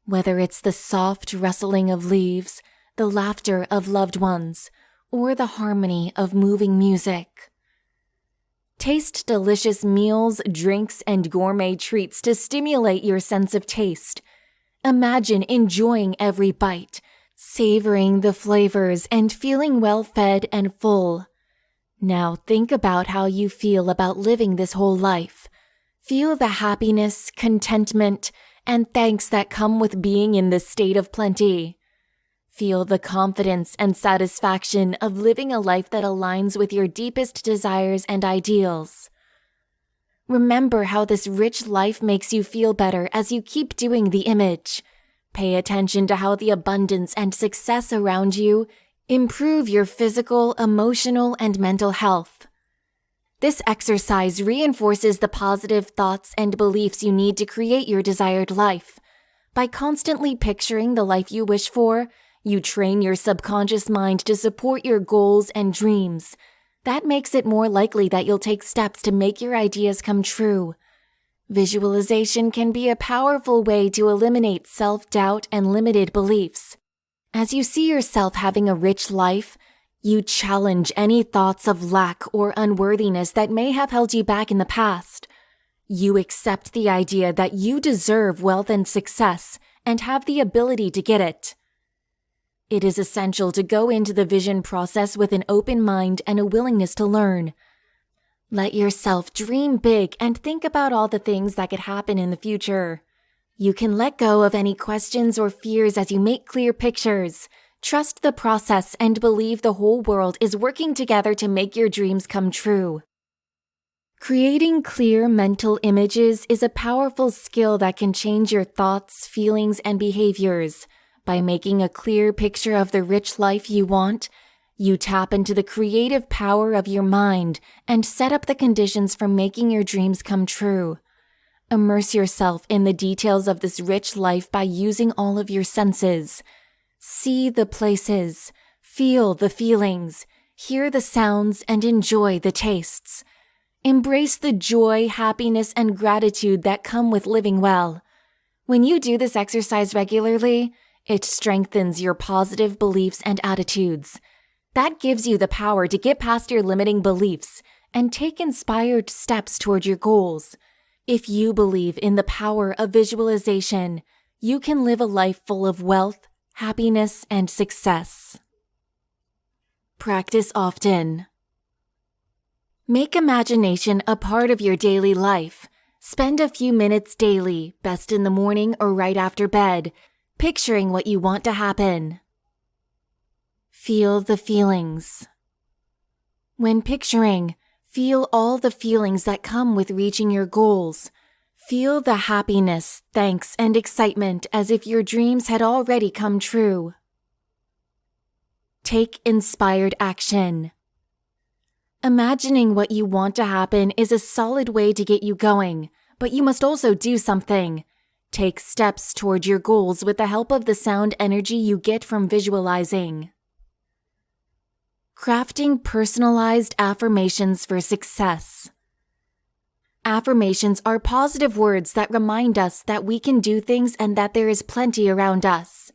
whether it's the soft rustling of leaves, the laughter of loved ones, or the harmony of moving music. Taste delicious meals, drinks, and gourmet treats to stimulate your sense of taste. Imagine enjoying every bite, savoring the flavors, and feeling well-fed and full. Now think about how you feel about living this whole life. Feel the happiness, contentment, and thanks that come with being in this state of plenty. Feel the confidence and satisfaction of living a life that aligns with your deepest desires and ideals. Remember how this rich life makes you feel better as you keep doing the image. Pay attention to how the abundance and success around you improve your physical, emotional, and mental health. This exercise reinforces the positive thoughts and beliefs you need to create your desired life. By constantly picturing the life you wish for, you train your subconscious mind to support your goals and dreams. That makes it more likely that you'll take steps to make your ideas come true. Visualization can be a powerful way to eliminate self-doubt and limited beliefs. As you see yourself having a rich life, you challenge any thoughts of lack or unworthiness that may have held you back in the past. You accept the idea that you deserve wealth and success and have the ability to get it. It is essential to go into the vision process with an open mind and a willingness to learn. Let yourself dream big and think about all the things that could happen in the future. You can let go of any questions or fears as you make clear pictures. Trust the process and believe the whole world is working together to make your dreams come true. Creating clear mental images is a powerful skill that can change your thoughts, feelings, and behaviors. By making a clear picture of the rich life you want, you tap into the creative power of your mind and set up the conditions for making your dreams come true. Immerse yourself in the details of this rich life by using all of your senses. See the places, feel the feelings, hear the sounds, and enjoy the tastes. Embrace the joy, happiness, and gratitude that come with living well. When you do this exercise regularly, it strengthens your positive beliefs and attitudes. That gives you the power to get past your limiting beliefs and take inspired steps toward your goals. If you believe in the power of visualization, you can live a life full of wealth, happiness, and success. Practice often. Make imagination a part of your daily life. Spend a few minutes daily, best in the morning or right after bed, picturing what you want to happen. Feel the feelings. When picturing, feel all the feelings that come with reaching your goals. Feel the happiness, thanks, and excitement as if your dreams had already come true. Take inspired action. Imagining what you want to happen is a solid way to get you going, but you must also do something. Take steps toward your goals with the help of the sound energy you get from visualizing. Crafting personalized affirmations for success. Affirmations are positive words that remind us that we can do things and that there is plenty around us.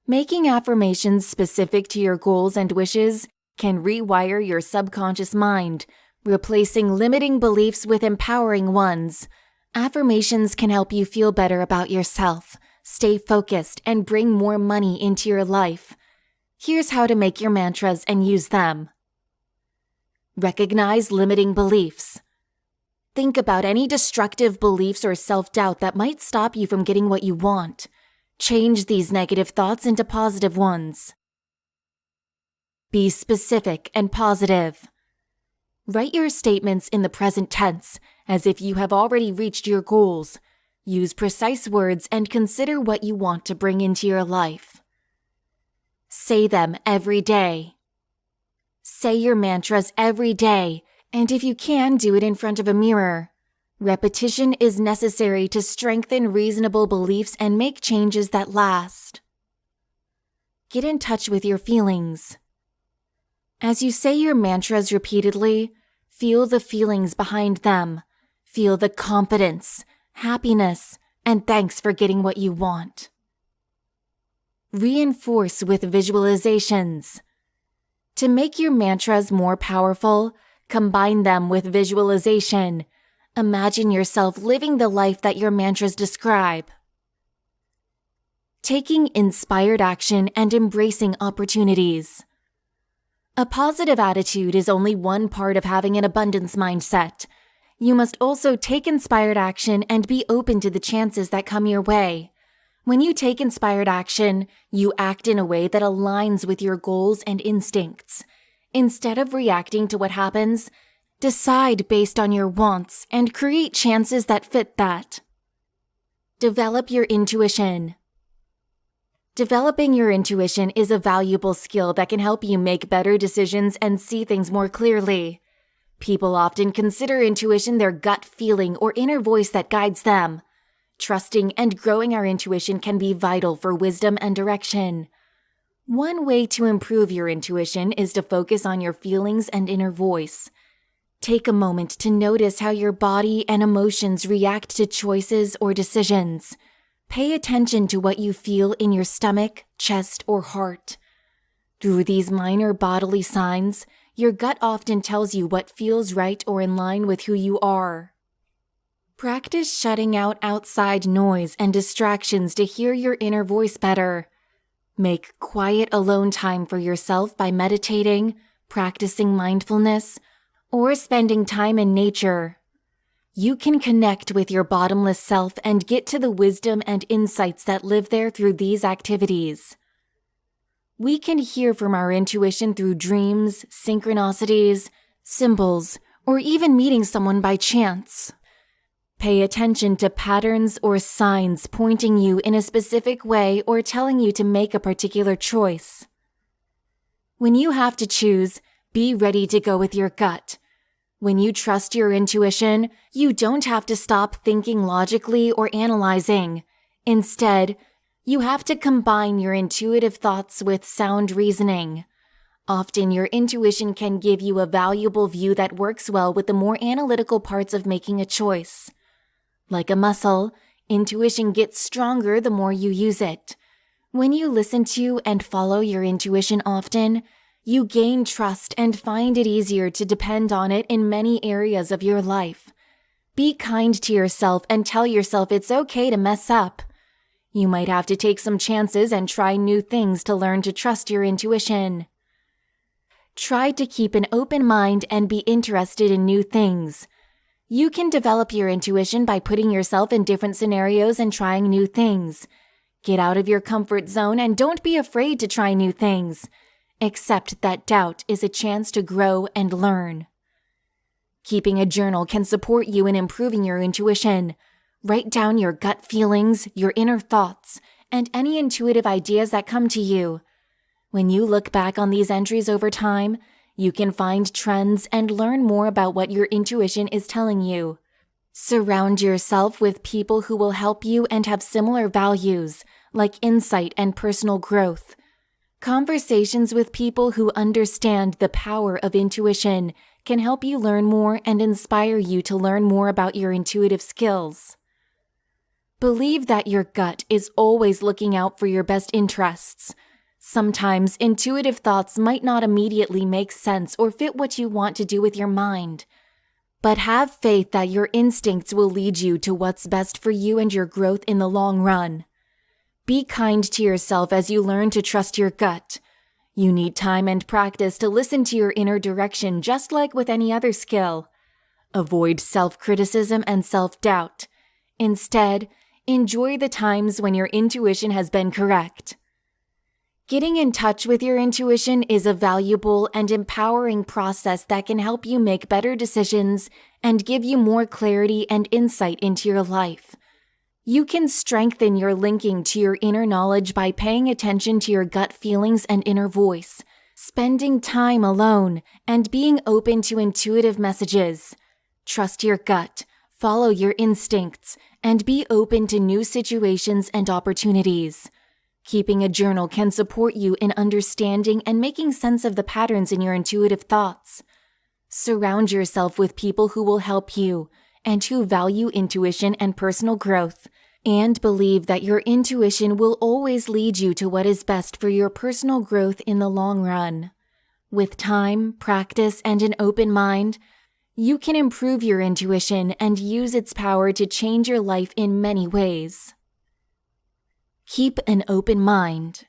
Making affirmations specific to your goals and wishes can rewire your subconscious mind, replacing limiting beliefs with empowering ones. Affirmations can help you feel better about yourself, stay focused, and bring more money into your life. Here's how to make your mantras and use them. Recognize limiting beliefs. Think about any destructive beliefs or self-doubt that might stop you from getting what you want. Change these negative thoughts into positive ones. Be specific and positive. Write your statements in the present tense, as if you have already reached your goals. Use precise words and consider what you want to bring into your life. Say them every day. Say your mantras every day, and if you can, do it in front of a mirror. Repetition is necessary to strengthen reasonable beliefs and make changes that last. Get in touch with your feelings. As you say your mantras repeatedly, feel the feelings behind them. Feel the confidence, happiness, and thanks for getting what you want. Reinforce with visualizations. To make your mantras more powerful, combine them with visualization. Imagine yourself living the life that your mantras describe. Taking inspired action and embracing opportunities. A positive attitude is only one part of having an abundance mindset. You must also take inspired action and be open to the chances that come your way. When you take inspired action, you act in a way that aligns with your goals and instincts. Instead of reacting to what happens, decide based on your wants and create chances that fit that. Develop your intuition. Developing your intuition is a valuable skill that can help you make better decisions and see things more clearly. People often consider intuition their gut feeling or inner voice that guides them. Trusting and growing our intuition can be vital for wisdom and direction. One way to improve your intuition is to focus on your feelings and inner voice. Take a moment to notice how your body and emotions react to choices or decisions. Pay attention to what you feel in your stomach, chest, or heart. Through these minor bodily signs, your gut often tells you what feels right or in line with who you are. Practice shutting out outside noise and distractions to hear your inner voice better. Make quiet alone time for yourself by meditating, practicing mindfulness, or spending time in nature. You can connect with your bottomless self and get to the wisdom and insights that live there through these activities. We can hear from our intuition through dreams, synchronicities, symbols, or even meeting someone by chance. Pay attention to patterns or signs pointing you in a specific way or telling you to make a particular choice. When you have to choose, be ready to go with your gut. When you trust your intuition, you don't have to stop thinking logically or analyzing. Instead, you have to combine your intuitive thoughts with sound reasoning. Often, your intuition can give you a valuable view that works well with the more analytical parts of making a choice. Like a muscle, intuition gets stronger the more you use it. When you listen to and follow your intuition often, you gain trust and find it easier to depend on it in many areas of your life. Be kind to yourself and tell yourself it's okay to mess up. You might have to take some chances and try new things to learn to trust your intuition. Try to keep an open mind and be interested in new things. You can develop your intuition by putting yourself in different scenarios and trying new things. Get out of your comfort zone and don't be afraid to try new things. Accept that doubt is a chance to grow and learn. Keeping a journal can support you in improving your intuition. Write down your gut feelings, your inner thoughts, and any intuitive ideas that come to you. When you look back on these entries over time, you can find trends and learn more about what your intuition is telling you. Surround yourself with people who will help you and have similar values, like insight and personal growth. Conversations with people who understand the power of intuition can help you learn more and inspire you to learn more about your intuitive skills. Believe that your gut is always looking out for your best interests. Sometimes intuitive thoughts might not immediately make sense or fit what you want to do with your mind. But have faith that your instincts will lead you to what's best for you and your growth in the long run. Be kind to yourself as you learn to trust your gut. You need time and practice to listen to your inner direction just like with any other skill. Avoid self-criticism and self-doubt. Instead, enjoy the times when your intuition has been correct. Getting in touch with your intuition is a valuable and empowering process that can help you make better decisions and give you more clarity and insight into your life. You can strengthen your linking to your inner knowledge by paying attention to your gut feelings and inner voice, spending time alone, and being open to intuitive messages. Trust your gut, follow your instincts, and be open to new situations and opportunities. Keeping a journal can support you in understanding and making sense of the patterns in your intuitive thoughts. Surround yourself with people who will help you and who value intuition and personal growth, and believe that your intuition will always lead you to what is best for your personal growth in the long run. With time, practice, and an open mind, you can improve your intuition and use its power to change your life in many ways. Keep an open mind.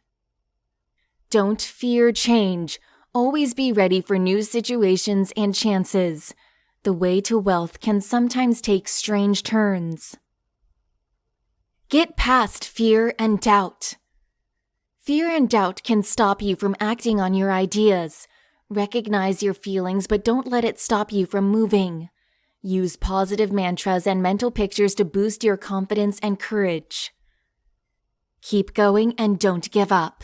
Don't fear change. Always be ready for new situations and chances. The way to wealth can sometimes take strange turns. Get past fear and doubt. Fear and doubt can stop you from acting on your ideas. Recognize your feelings, but don't let it stop you from moving. Use positive mantras and mental pictures to boost your confidence and courage. Keep going and don't give up.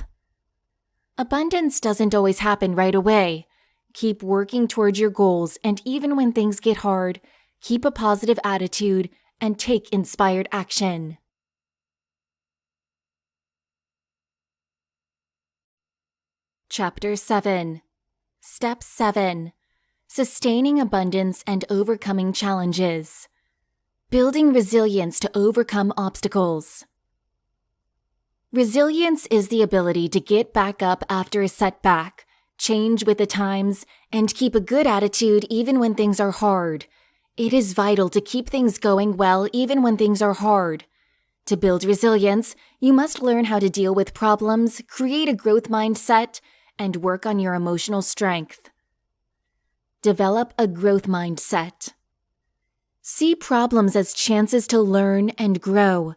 Abundance doesn't always happen right away. Keep working towards your goals, and even when things get hard, keep a positive attitude and take inspired action. Chapter 7. Step 7. Sustaining abundance and overcoming challenges. Building resilience to overcome obstacles. Resilience is the ability to get back up after a setback, change with the times, and keep a good attitude even when things are hard. It is vital to keep things going well even when things are hard. To build resilience, you must learn how to deal with problems, create a growth mindset, and work on your emotional strength. Develop a growth mindset. See problems as chances to learn and grow.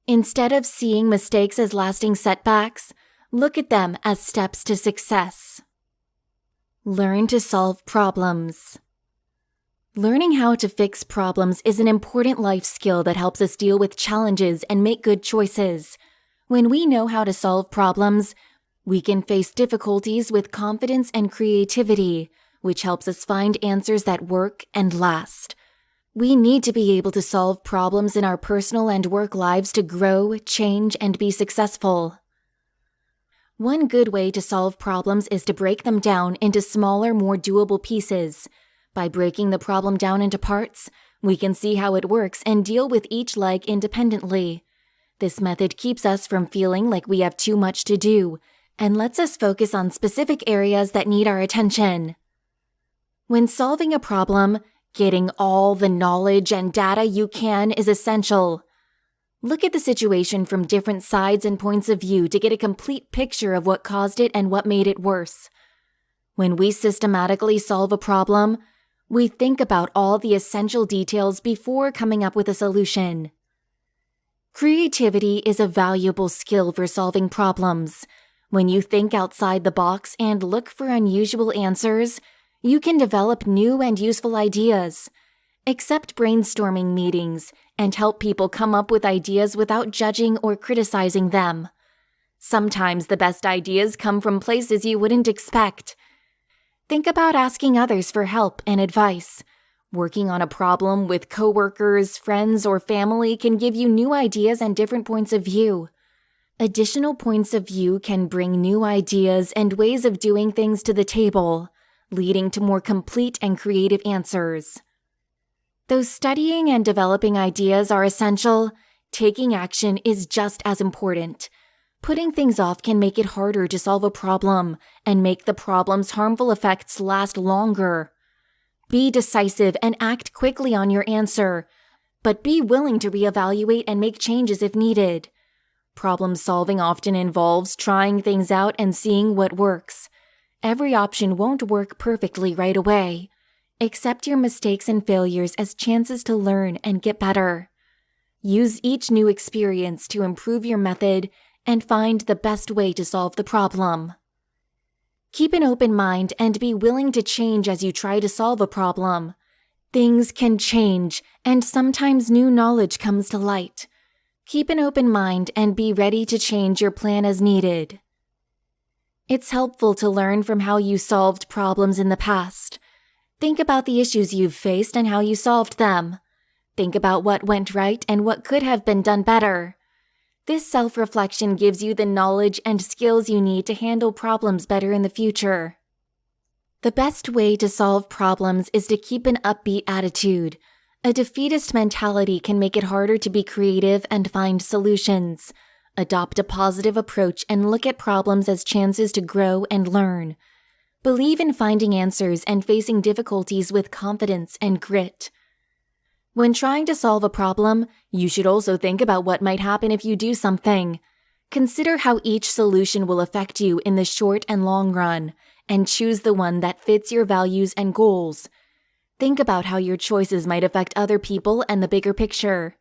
Instead of seeing mistakes as lasting setbacks, look at them as steps to success. Learn to solve problems. Learning how to fix problems is an important life skill that helps us deal with challenges and make good choices. When we know how to solve problems, we can face difficulties with confidence and creativity, which helps us find answers that work and last. We need to be able to solve problems in our personal and work lives to grow, change, and be successful. One good way to solve problems is to break them down into smaller, more doable pieces. By breaking the problem down into parts, we can see how it works and deal with each leg independently. This method keeps us from feeling like we have too much to do and lets us focus on specific areas that need our attention. When solving a problem, getting all the knowledge and data you can is essential. Look at the situation from different sides and points of view to get a complete picture of what caused it and what made it worse. When we systematically solve a problem, we think about all the essential details before coming up with a solution. Creativity is a valuable skill for solving problems. When you think outside the box and look for unusual answers, you can develop new and useful ideas. Accept brainstorming meetings and help people come up with ideas without judging or criticizing them. Sometimes the best ideas come from places you wouldn't expect. Think about asking others for help and advice. Working on a problem with coworkers, friends, or family can give you new ideas and different points of view. Additional points of view can bring new ideas and ways of doing things to the table, leading to more complete and creative answers. Though studying and developing ideas are essential, taking action is just as important. Putting things off can make it harder to solve a problem and make the problem's harmful effects last longer. Be decisive and act quickly on your answer, but be willing to reevaluate and make changes if needed. Problem solving often involves trying things out and seeing what works. Every option won't work perfectly right away. Accept your mistakes and failures as chances to learn and get better. Use each new experience to improve your method and find the best way to solve the problem. Keep an open mind and be willing to change as you try to solve a problem. Things can change, and sometimes new knowledge comes to light. Keep an open mind and be ready to change your plan as needed. It's helpful to learn from how you solved problems in the past. Think about the issues you've faced and how you solved them. Think about what went right and what could have been done better. This self-reflection gives you the knowledge and skills you need to handle problems better in the future. The best way to solve problems is to keep an upbeat attitude. A defeatist mentality can make it harder to be creative and find solutions. Adopt a positive approach and look at problems as chances to grow and learn. Believe in finding answers and facing difficulties with confidence and grit. When trying to solve a problem, you should also think about what might happen if you do something. Consider how each solution will affect you in the short and long run, and choose the one that fits your values and goals. Think about how your choices might affect other people and the bigger picture.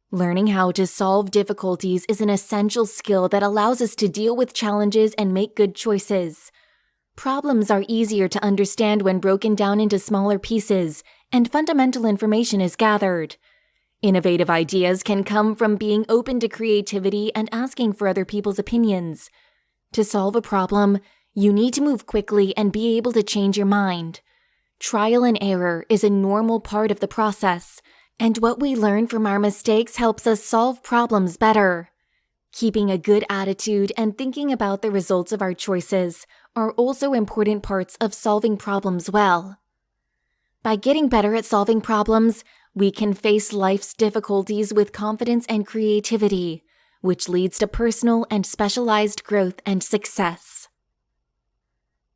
Learning how to solve difficulties is an essential skill that allows us to deal with challenges and make good choices. Problems are easier to understand when broken down into smaller pieces and fundamental information is gathered. Innovative ideas can come from being open to creativity and asking for other people's opinions. To solve a problem, you need to move quickly and be able to change your mind. Trial and error is a normal part of the process, and what we learn from our mistakes helps us solve problems better. Keeping a good attitude and thinking about the results of our choices are also important parts of solving problems well. By getting better at solving problems, we can face life's difficulties with confidence and creativity, which leads to personal and specialized growth and success.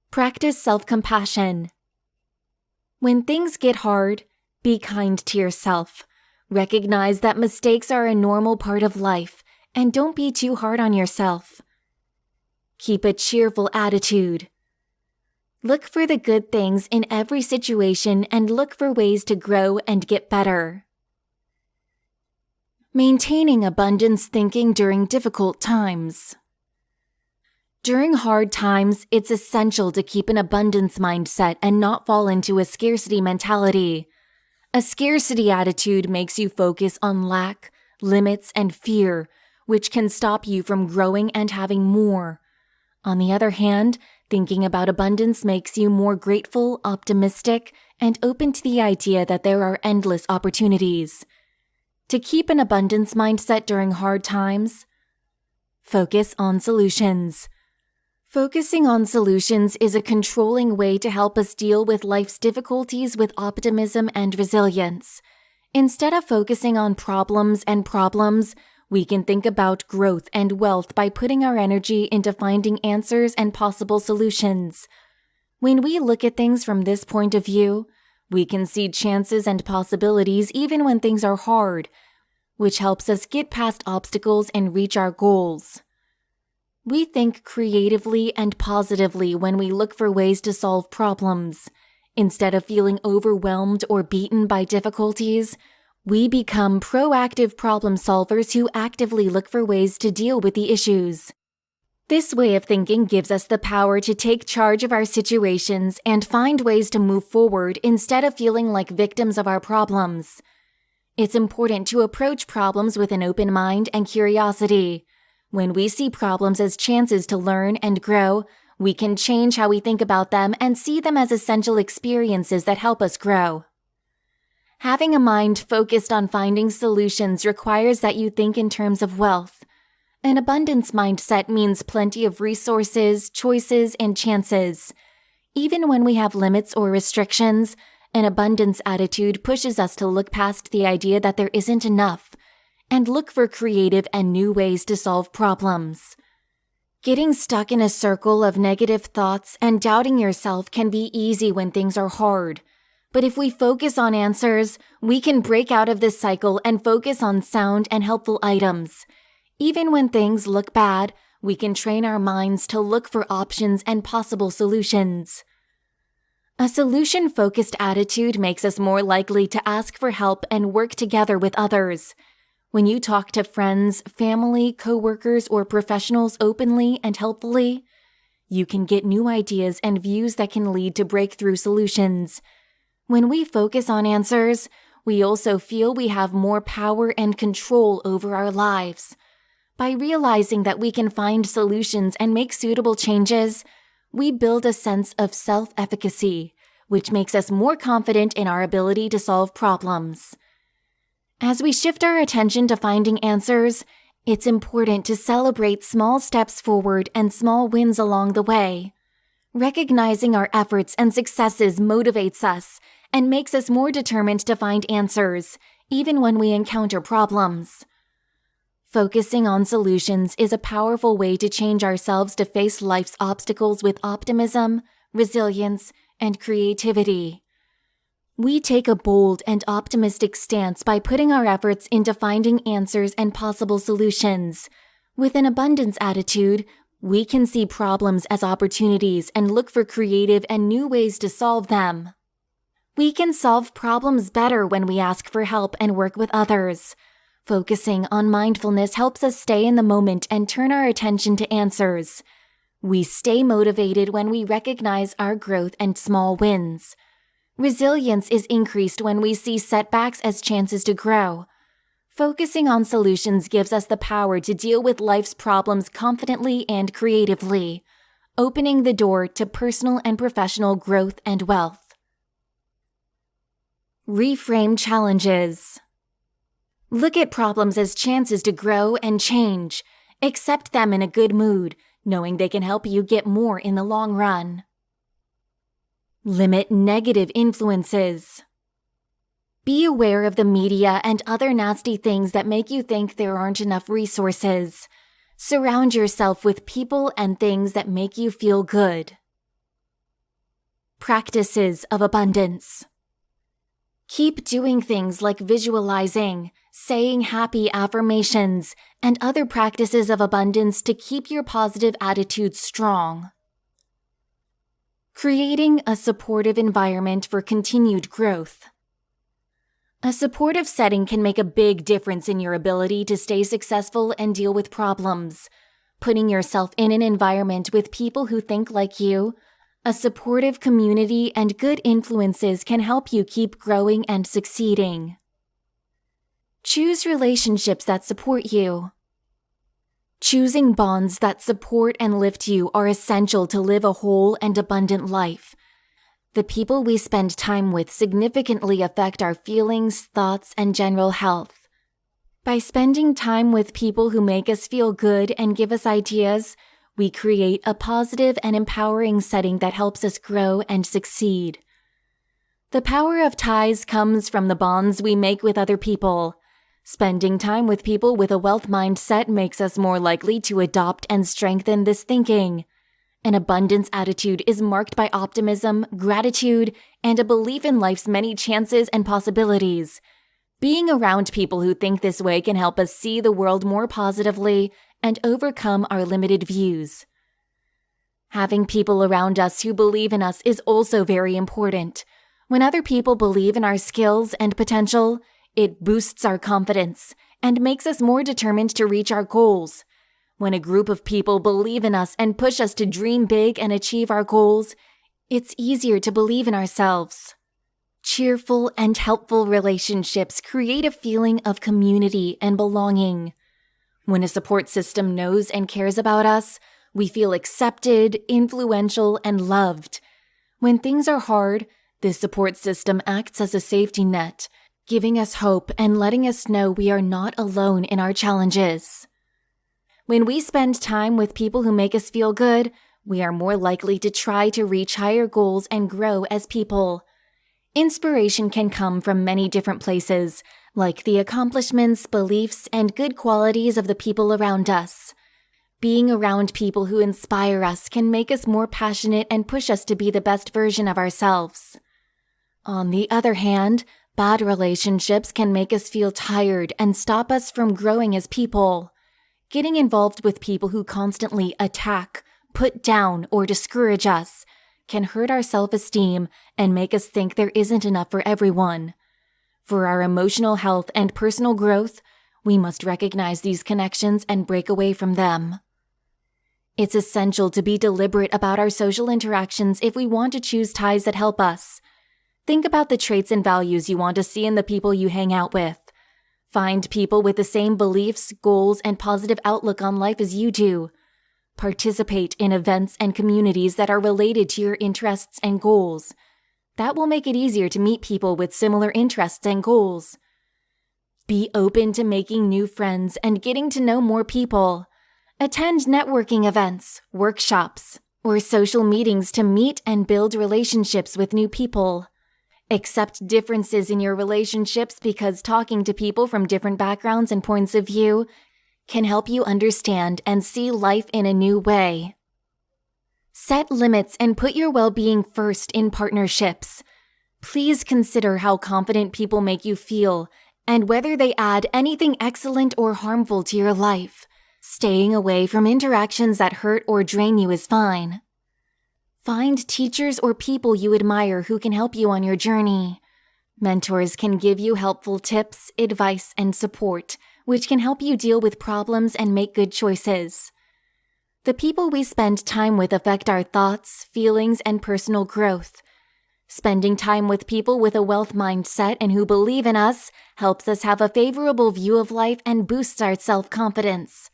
Practice self-compassion. When things get hard, be kind to yourself. Recognize that mistakes are a normal part of life, and don't be too hard on yourself. Keep a cheerful attitude. Look for the good things in every situation and look for ways to grow and get better. Maintaining abundance thinking during difficult times. During hard times, it's essential to keep an abundance mindset and not fall into a scarcity mentality. A scarcity attitude makes you focus on lack, limits, and fear, which can stop you from growing and having more. On the other hand, thinking about abundance makes you more grateful, optimistic, and open to the idea that there are endless opportunities. To keep an abundance mindset during hard times, focus on solutions. Focusing on solutions is a controlling way to help us deal with life's difficulties with optimism and resilience. Instead of focusing on problems, we can think about growth and wealth by putting our energy into finding answers and possible solutions. When we look at things from this point of view, we can see chances and possibilities even when things are hard, which helps us get past obstacles and reach our goals. We think creatively and positively when we look for ways to solve problems. Instead of feeling overwhelmed or beaten by difficulties, we become proactive problem solvers who actively look for ways to deal with the issues. This way of thinking gives us the power to take charge of our situations and find ways to move forward instead of feeling like victims of our problems. It's important to approach problems with an open mind and curiosity. When we see problems as chances to learn and grow, we can change how we think about them and see them as essential experiences that help us grow. Having a mind focused on finding solutions requires that you think in terms of wealth. An abundance mindset means plenty of resources, choices, and chances. Even when we have limits or restrictions, an abundance attitude pushes us to look past the idea that there isn't enough and look for creative and new ways to solve problems. Getting stuck in a circle of negative thoughts and doubting yourself can be easy when things are hard. But if we focus on answers, we can break out of this cycle and focus on sound and helpful items. Even when things look bad, we can train our minds to look for options and possible solutions. A solution-focused attitude makes us more likely to ask for help and work together with others. When you talk to friends, family, coworkers, or professionals openly and helpfully, you can get new ideas and views that can lead to breakthrough solutions. When we focus on answers, we also feel we have more power and control over our lives. By realizing that we can find solutions and make suitable changes, we build a sense of self-efficacy, which makes us more confident in our ability to solve problems. As we shift our attention to finding answers, it's important to celebrate small steps forward and small wins along the way. Recognizing our efforts and successes motivates us and makes us more determined to find answers, even when we encounter problems. Focusing on solutions is a powerful way to change ourselves to face life's obstacles with optimism, resilience, and creativity. We take a bold and optimistic stance by putting our efforts into finding answers and possible solutions. With an abundance attitude, we can see problems as opportunities and look for creative and new ways to solve them. We can solve problems better when we ask for help and work with others. Focusing on mindfulness helps us stay in the moment and turn our attention to answers. We stay motivated when we recognize our growth and small wins. Resilience is increased when we see setbacks as chances to grow. Focusing on solutions gives us the power to deal with life's problems confidently and creatively, opening the door to personal and professional growth and wealth. Reframe challenges. Look at problems as chances to grow and change. Accept them in a good mood, knowing they can help you get more in the long run. Limit negative influences. Be aware of the media and other nasty things that make you think there aren't enough resources. Surround yourself with people and things that make you feel good. Practices of abundance. Keep doing things like visualizing, saying happy affirmations, and other practices of abundance to keep your positive attitude strong. Creating a supportive environment for continued growth. A supportive setting can make a big difference in your ability to stay successful and deal with problems. Putting yourself in an environment with people who think like you, a supportive community, and good influences can help you keep growing and succeeding. Choose relationships that support you. Choosing bonds that support and lift you are essential to live a whole and abundant life. The people we spend time with significantly affect our feelings, thoughts, and general health. By spending time with people who make us feel good and give us ideas, we create a positive and empowering setting that helps us grow and succeed. The power of ties comes from the bonds we make with other people. Spending time with people with a wealth mindset makes us more likely to adopt and strengthen this thinking. An abundance attitude is marked by optimism, gratitude, and a belief in life's many chances and possibilities. Being around people who think this way can help us see the world more positively and overcome our limited views. Having people around us who believe in us is also very important. When other people believe in our skills and potential, it boosts our confidence and makes us more determined to reach our goals. When a group of people believe in us and push us to dream big and achieve our goals, it's easier to believe in ourselves. Cheerful and helpful relationships create a feeling of community and belonging. When a support system knows and cares about us, we feel accepted, influential, and loved. When things are hard, this support system acts as a safety net, giving us hope and letting us know we are not alone in our challenges. When we spend time with people who make us feel good, we are more likely to try to reach higher goals and grow as people. Inspiration can come from many different places, like the accomplishments, beliefs, and good qualities of the people around us. Being around people who inspire us can make us more passionate and push us to be the best version of ourselves. On the other hand, bad relationships can make us feel tired and stop us from growing as people. Getting involved with people who constantly attack, put down, or discourage us can hurt our self-esteem and make us think there isn't enough for everyone. For our emotional health and personal growth, we must recognize these connections and break away from them. It's essential to be deliberate about our social interactions if we want to choose ties that help us. Think about the traits and values you want to see in the people you hang out with. Find people with the same beliefs, goals, and positive outlook on life as you do. Participate in events and communities that are related to your interests and goals. That will make it easier to meet people with similar interests and goals. Be open to making new friends and getting to know more people. Attend networking events, workshops, or social meetings to meet and build relationships with new people. Accept differences in your relationships because talking to people from different backgrounds and points of view can help you understand and see life in a new way. Set limits and put your well-being first in partnerships. Please consider how confident people make you feel and whether they add anything excellent or harmful to your life. Staying away from interactions that hurt or drain you is fine. Find teachers or people you admire who can help you on your journey. Mentors can give you helpful tips, advice, and support, which can help you deal with problems and make good choices. The people we spend time with affect our thoughts, feelings, and personal growth. Spending time with people with a wealth mindset and who believe in us helps us have a favorable view of life and boosts our self-confidence.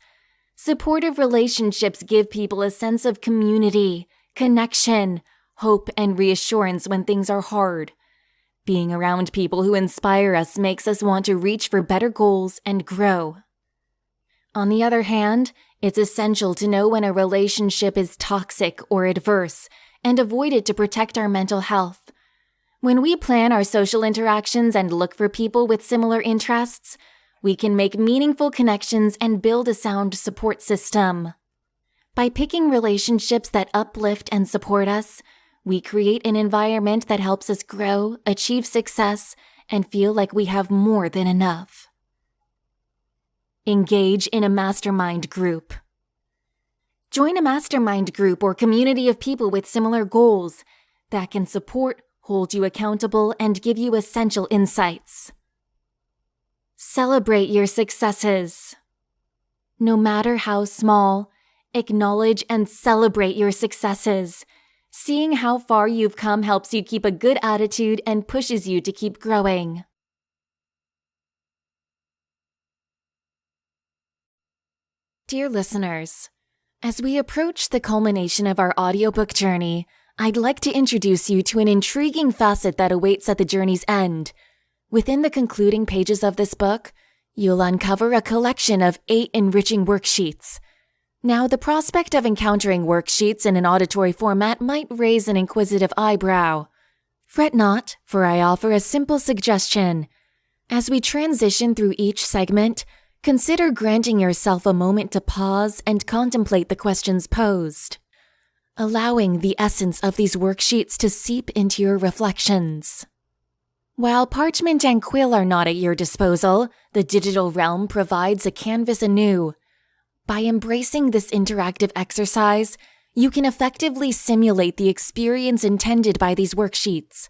Supportive relationships give people a sense of community, connection, hope, and reassurance when things are hard. Being around people who inspire us makes us want to reach for better goals and grow. On the other hand, it's essential to know when a relationship is toxic or adverse and avoid it to protect our mental health. When we plan our social interactions and look for people with similar interests, we can make meaningful connections and build a sound support system. By picking relationships that uplift and support us, we create an environment that helps us grow, achieve success, and feel like we have more than enough. Engage in a mastermind group. Join a mastermind group or community of people with similar goals that can support, hold you accountable, and give you essential insights. Celebrate your successes. No matter how small, acknowledge and celebrate your successes. Seeing how far you've come helps you keep a good attitude and pushes you to keep growing. Dear listeners, as we approach the culmination of our audiobook journey, I'd like to introduce you to an intriguing facet that awaits at the journey's end. Within the concluding pages of this book, you'll uncover a collection of 8 enriching worksheets. Now, the prospect of encountering worksheets in an auditory format might raise an inquisitive eyebrow. Fret not, for I offer a simple suggestion. As we transition through each segment, consider granting yourself a moment to pause and contemplate the questions posed, allowing the essence of these worksheets to seep into your reflections. While parchment and quill are not at your disposal, the digital realm provides a canvas anew. By embracing this interactive exercise, you can effectively simulate the experience intended by these worksheets.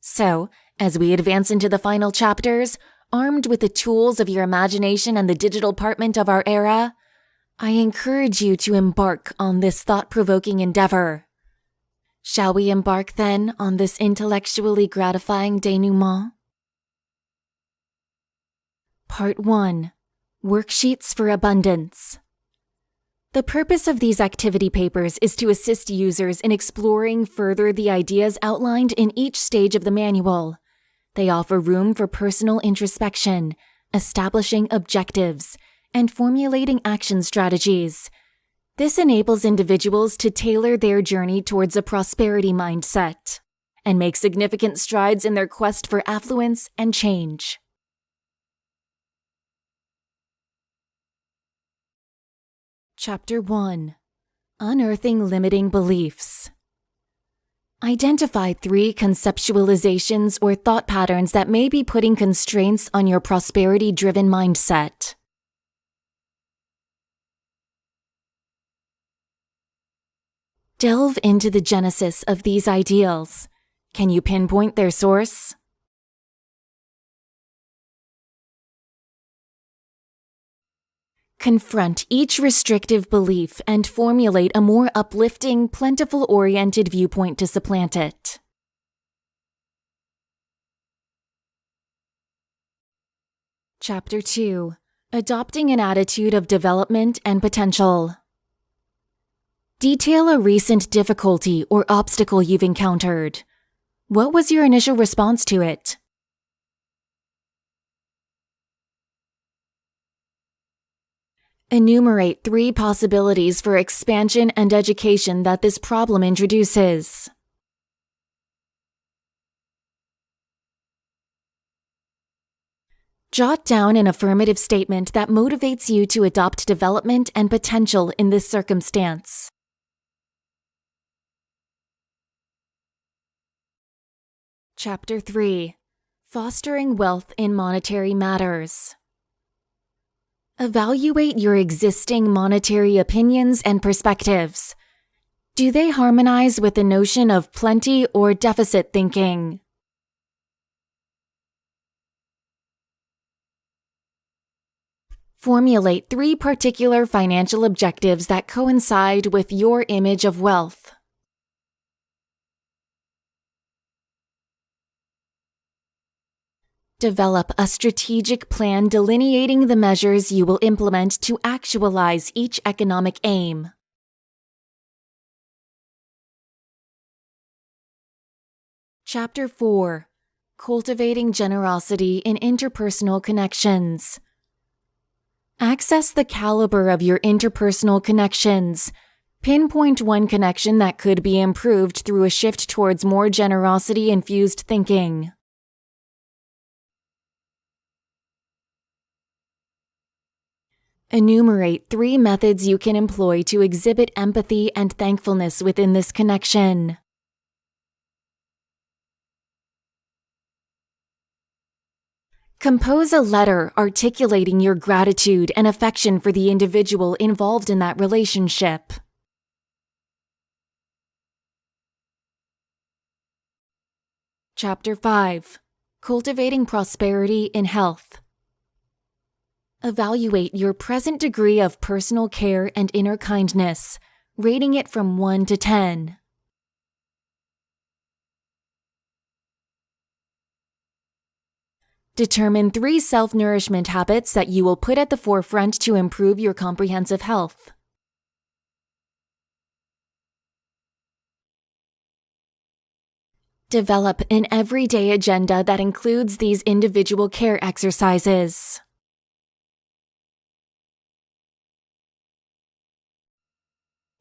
So, as we advance into the final chapters, armed with the tools of your imagination and the digital parchment of our era, I encourage you to embark on this thought-provoking endeavor. Shall we embark then on this intellectually gratifying denouement? Part 1. Worksheets for Abundance. The purpose of these activity papers is to assist users in exploring further the ideas outlined in each stage of the manual. They offer room for personal introspection, establishing objectives, and formulating action strategies. This enables individuals to tailor their journey towards a prosperity mindset and make significant strides in their quest for affluence and change. Chapter 1. Unearthing Limiting Beliefs. Identify 3 conceptualizations or thought patterns that may be putting constraints on your prosperity-driven mindset. Delve into the genesis of these ideals. Can you pinpoint their source? Confront each restrictive belief and formulate a more uplifting, plentiful-oriented viewpoint to supplant it. Chapter 2. Adopting an attitude of development and potential. Detail a recent difficulty or obstacle you've encountered. What was your initial response to it? Enumerate 3 possibilities for expansion and education that this problem introduces. Jot down an affirmative statement that motivates you to adopt development and potential in this circumstance. Chapter 3. Fostering Wealth in Monetary Matters. Evaluate your existing monetary opinions and perspectives. Do they harmonize with the notion of plenty or deficit thinking? Formulate 3 particular financial objectives that coincide with your image of wealth. Develop a strategic plan delineating the measures you will implement to actualize each economic aim. Chapter 4. Cultivating Generosity in Interpersonal Connections. Access the caliber of your interpersonal connections. Pinpoint one connection that could be improved through a shift towards more generosity-infused thinking. Enumerate 3 methods you can employ to exhibit empathy and thankfulness within this connection. Compose a letter articulating your gratitude and affection for the individual involved in that relationship. Chapter 5. Cultivating Prosperity in Health. Evaluate your present degree of personal care and inner kindness, rating it from 1 to 10. Determine 3 self-nourishment habits that you will put at the forefront to improve your comprehensive health. Develop an everyday agenda that includes these individual care exercises.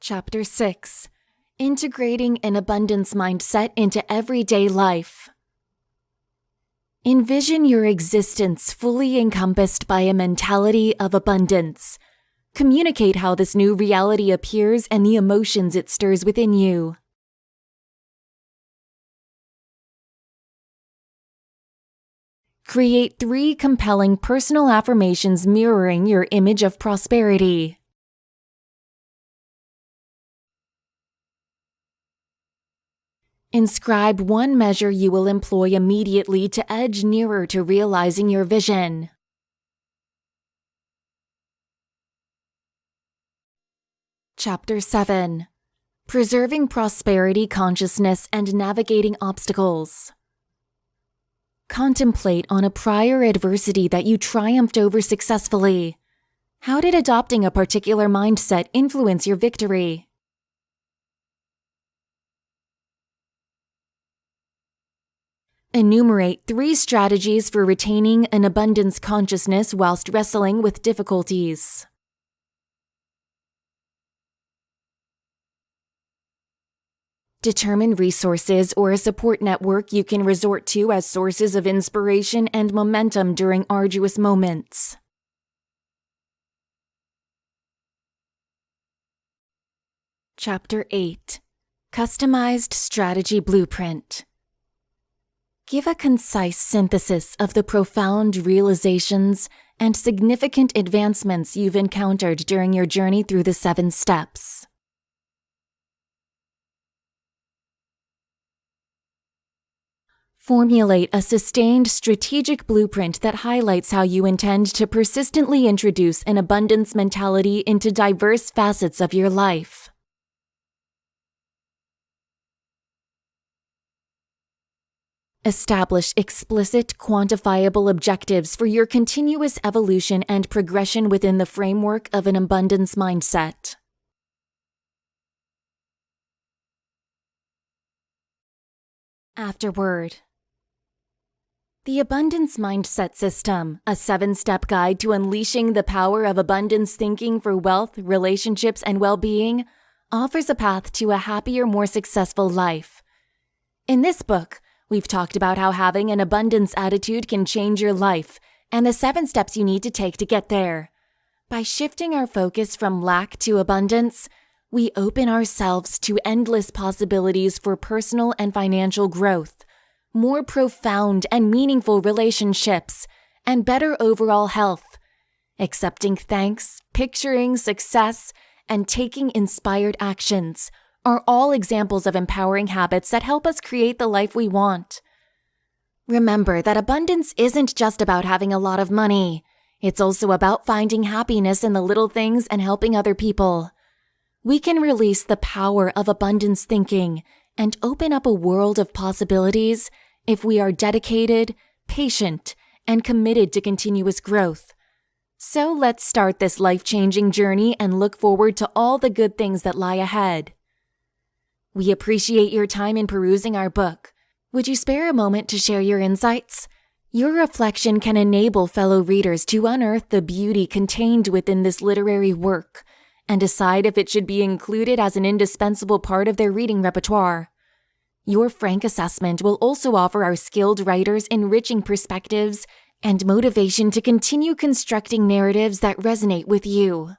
Chapter 6. Integrating an abundance mindset into everyday life. Envision your existence fully encompassed by a mentality of abundance. Communicate how this new reality appears and the emotions it stirs within you. Create 3 compelling personal affirmations mirroring your image of prosperity. Inscribe 1 measure you will employ immediately to edge nearer to realizing your vision. Chapter 7. Preserving Prosperity Consciousness and Navigating Obstacles. Contemplate on a prior adversity that you triumphed over successfully. How did adopting a particular mindset influence your victory? Enumerate 3 strategies for retaining an abundance consciousness whilst wrestling with difficulties. Determine resources or a support network you can resort to as sources of inspiration and momentum during arduous moments. Chapter 8. Customized Strategy Blueprint. Give a concise synthesis of the profound realizations and significant advancements you've encountered during your journey through the 7 steps. Formulate a sustained strategic blueprint that highlights how you intend to persistently introduce an abundance mentality into diverse facets of your life. Establish explicit, quantifiable objectives for your continuous evolution and progression within the framework of an abundance mindset. Afterward. The Abundance Mindset System, a 7-step guide to unleashing the power of abundance thinking for wealth, relationships, and well-being, offers a path to a happier, more successful life. In this book, we've talked about how having an abundance attitude can change your life and the 7 steps you need to take to get there. By shifting our focus from lack to abundance, we open ourselves to endless possibilities for personal and financial growth, more profound and meaningful relationships, and better overall health. Accepting thanks, picturing success, and taking inspired actions are all examples of empowering habits that help us create the life we want. Remember that abundance isn't just about having a lot of money. It's also about finding happiness in the little things and helping other people. We can release the power of abundance thinking and open up a world of possibilities if we are dedicated, patient, and committed to continuous growth. So let's start this life-changing journey and look forward to all the good things that lie ahead. We appreciate your time in perusing our book. Would you spare a moment to share your insights? Your reflection can enable fellow readers to unearth the beauty contained within this literary work and decide if it should be included as an indispensable part of their reading repertoire. Your frank assessment will also offer our skilled writers enriching perspectives and motivation to continue constructing narratives that resonate with you.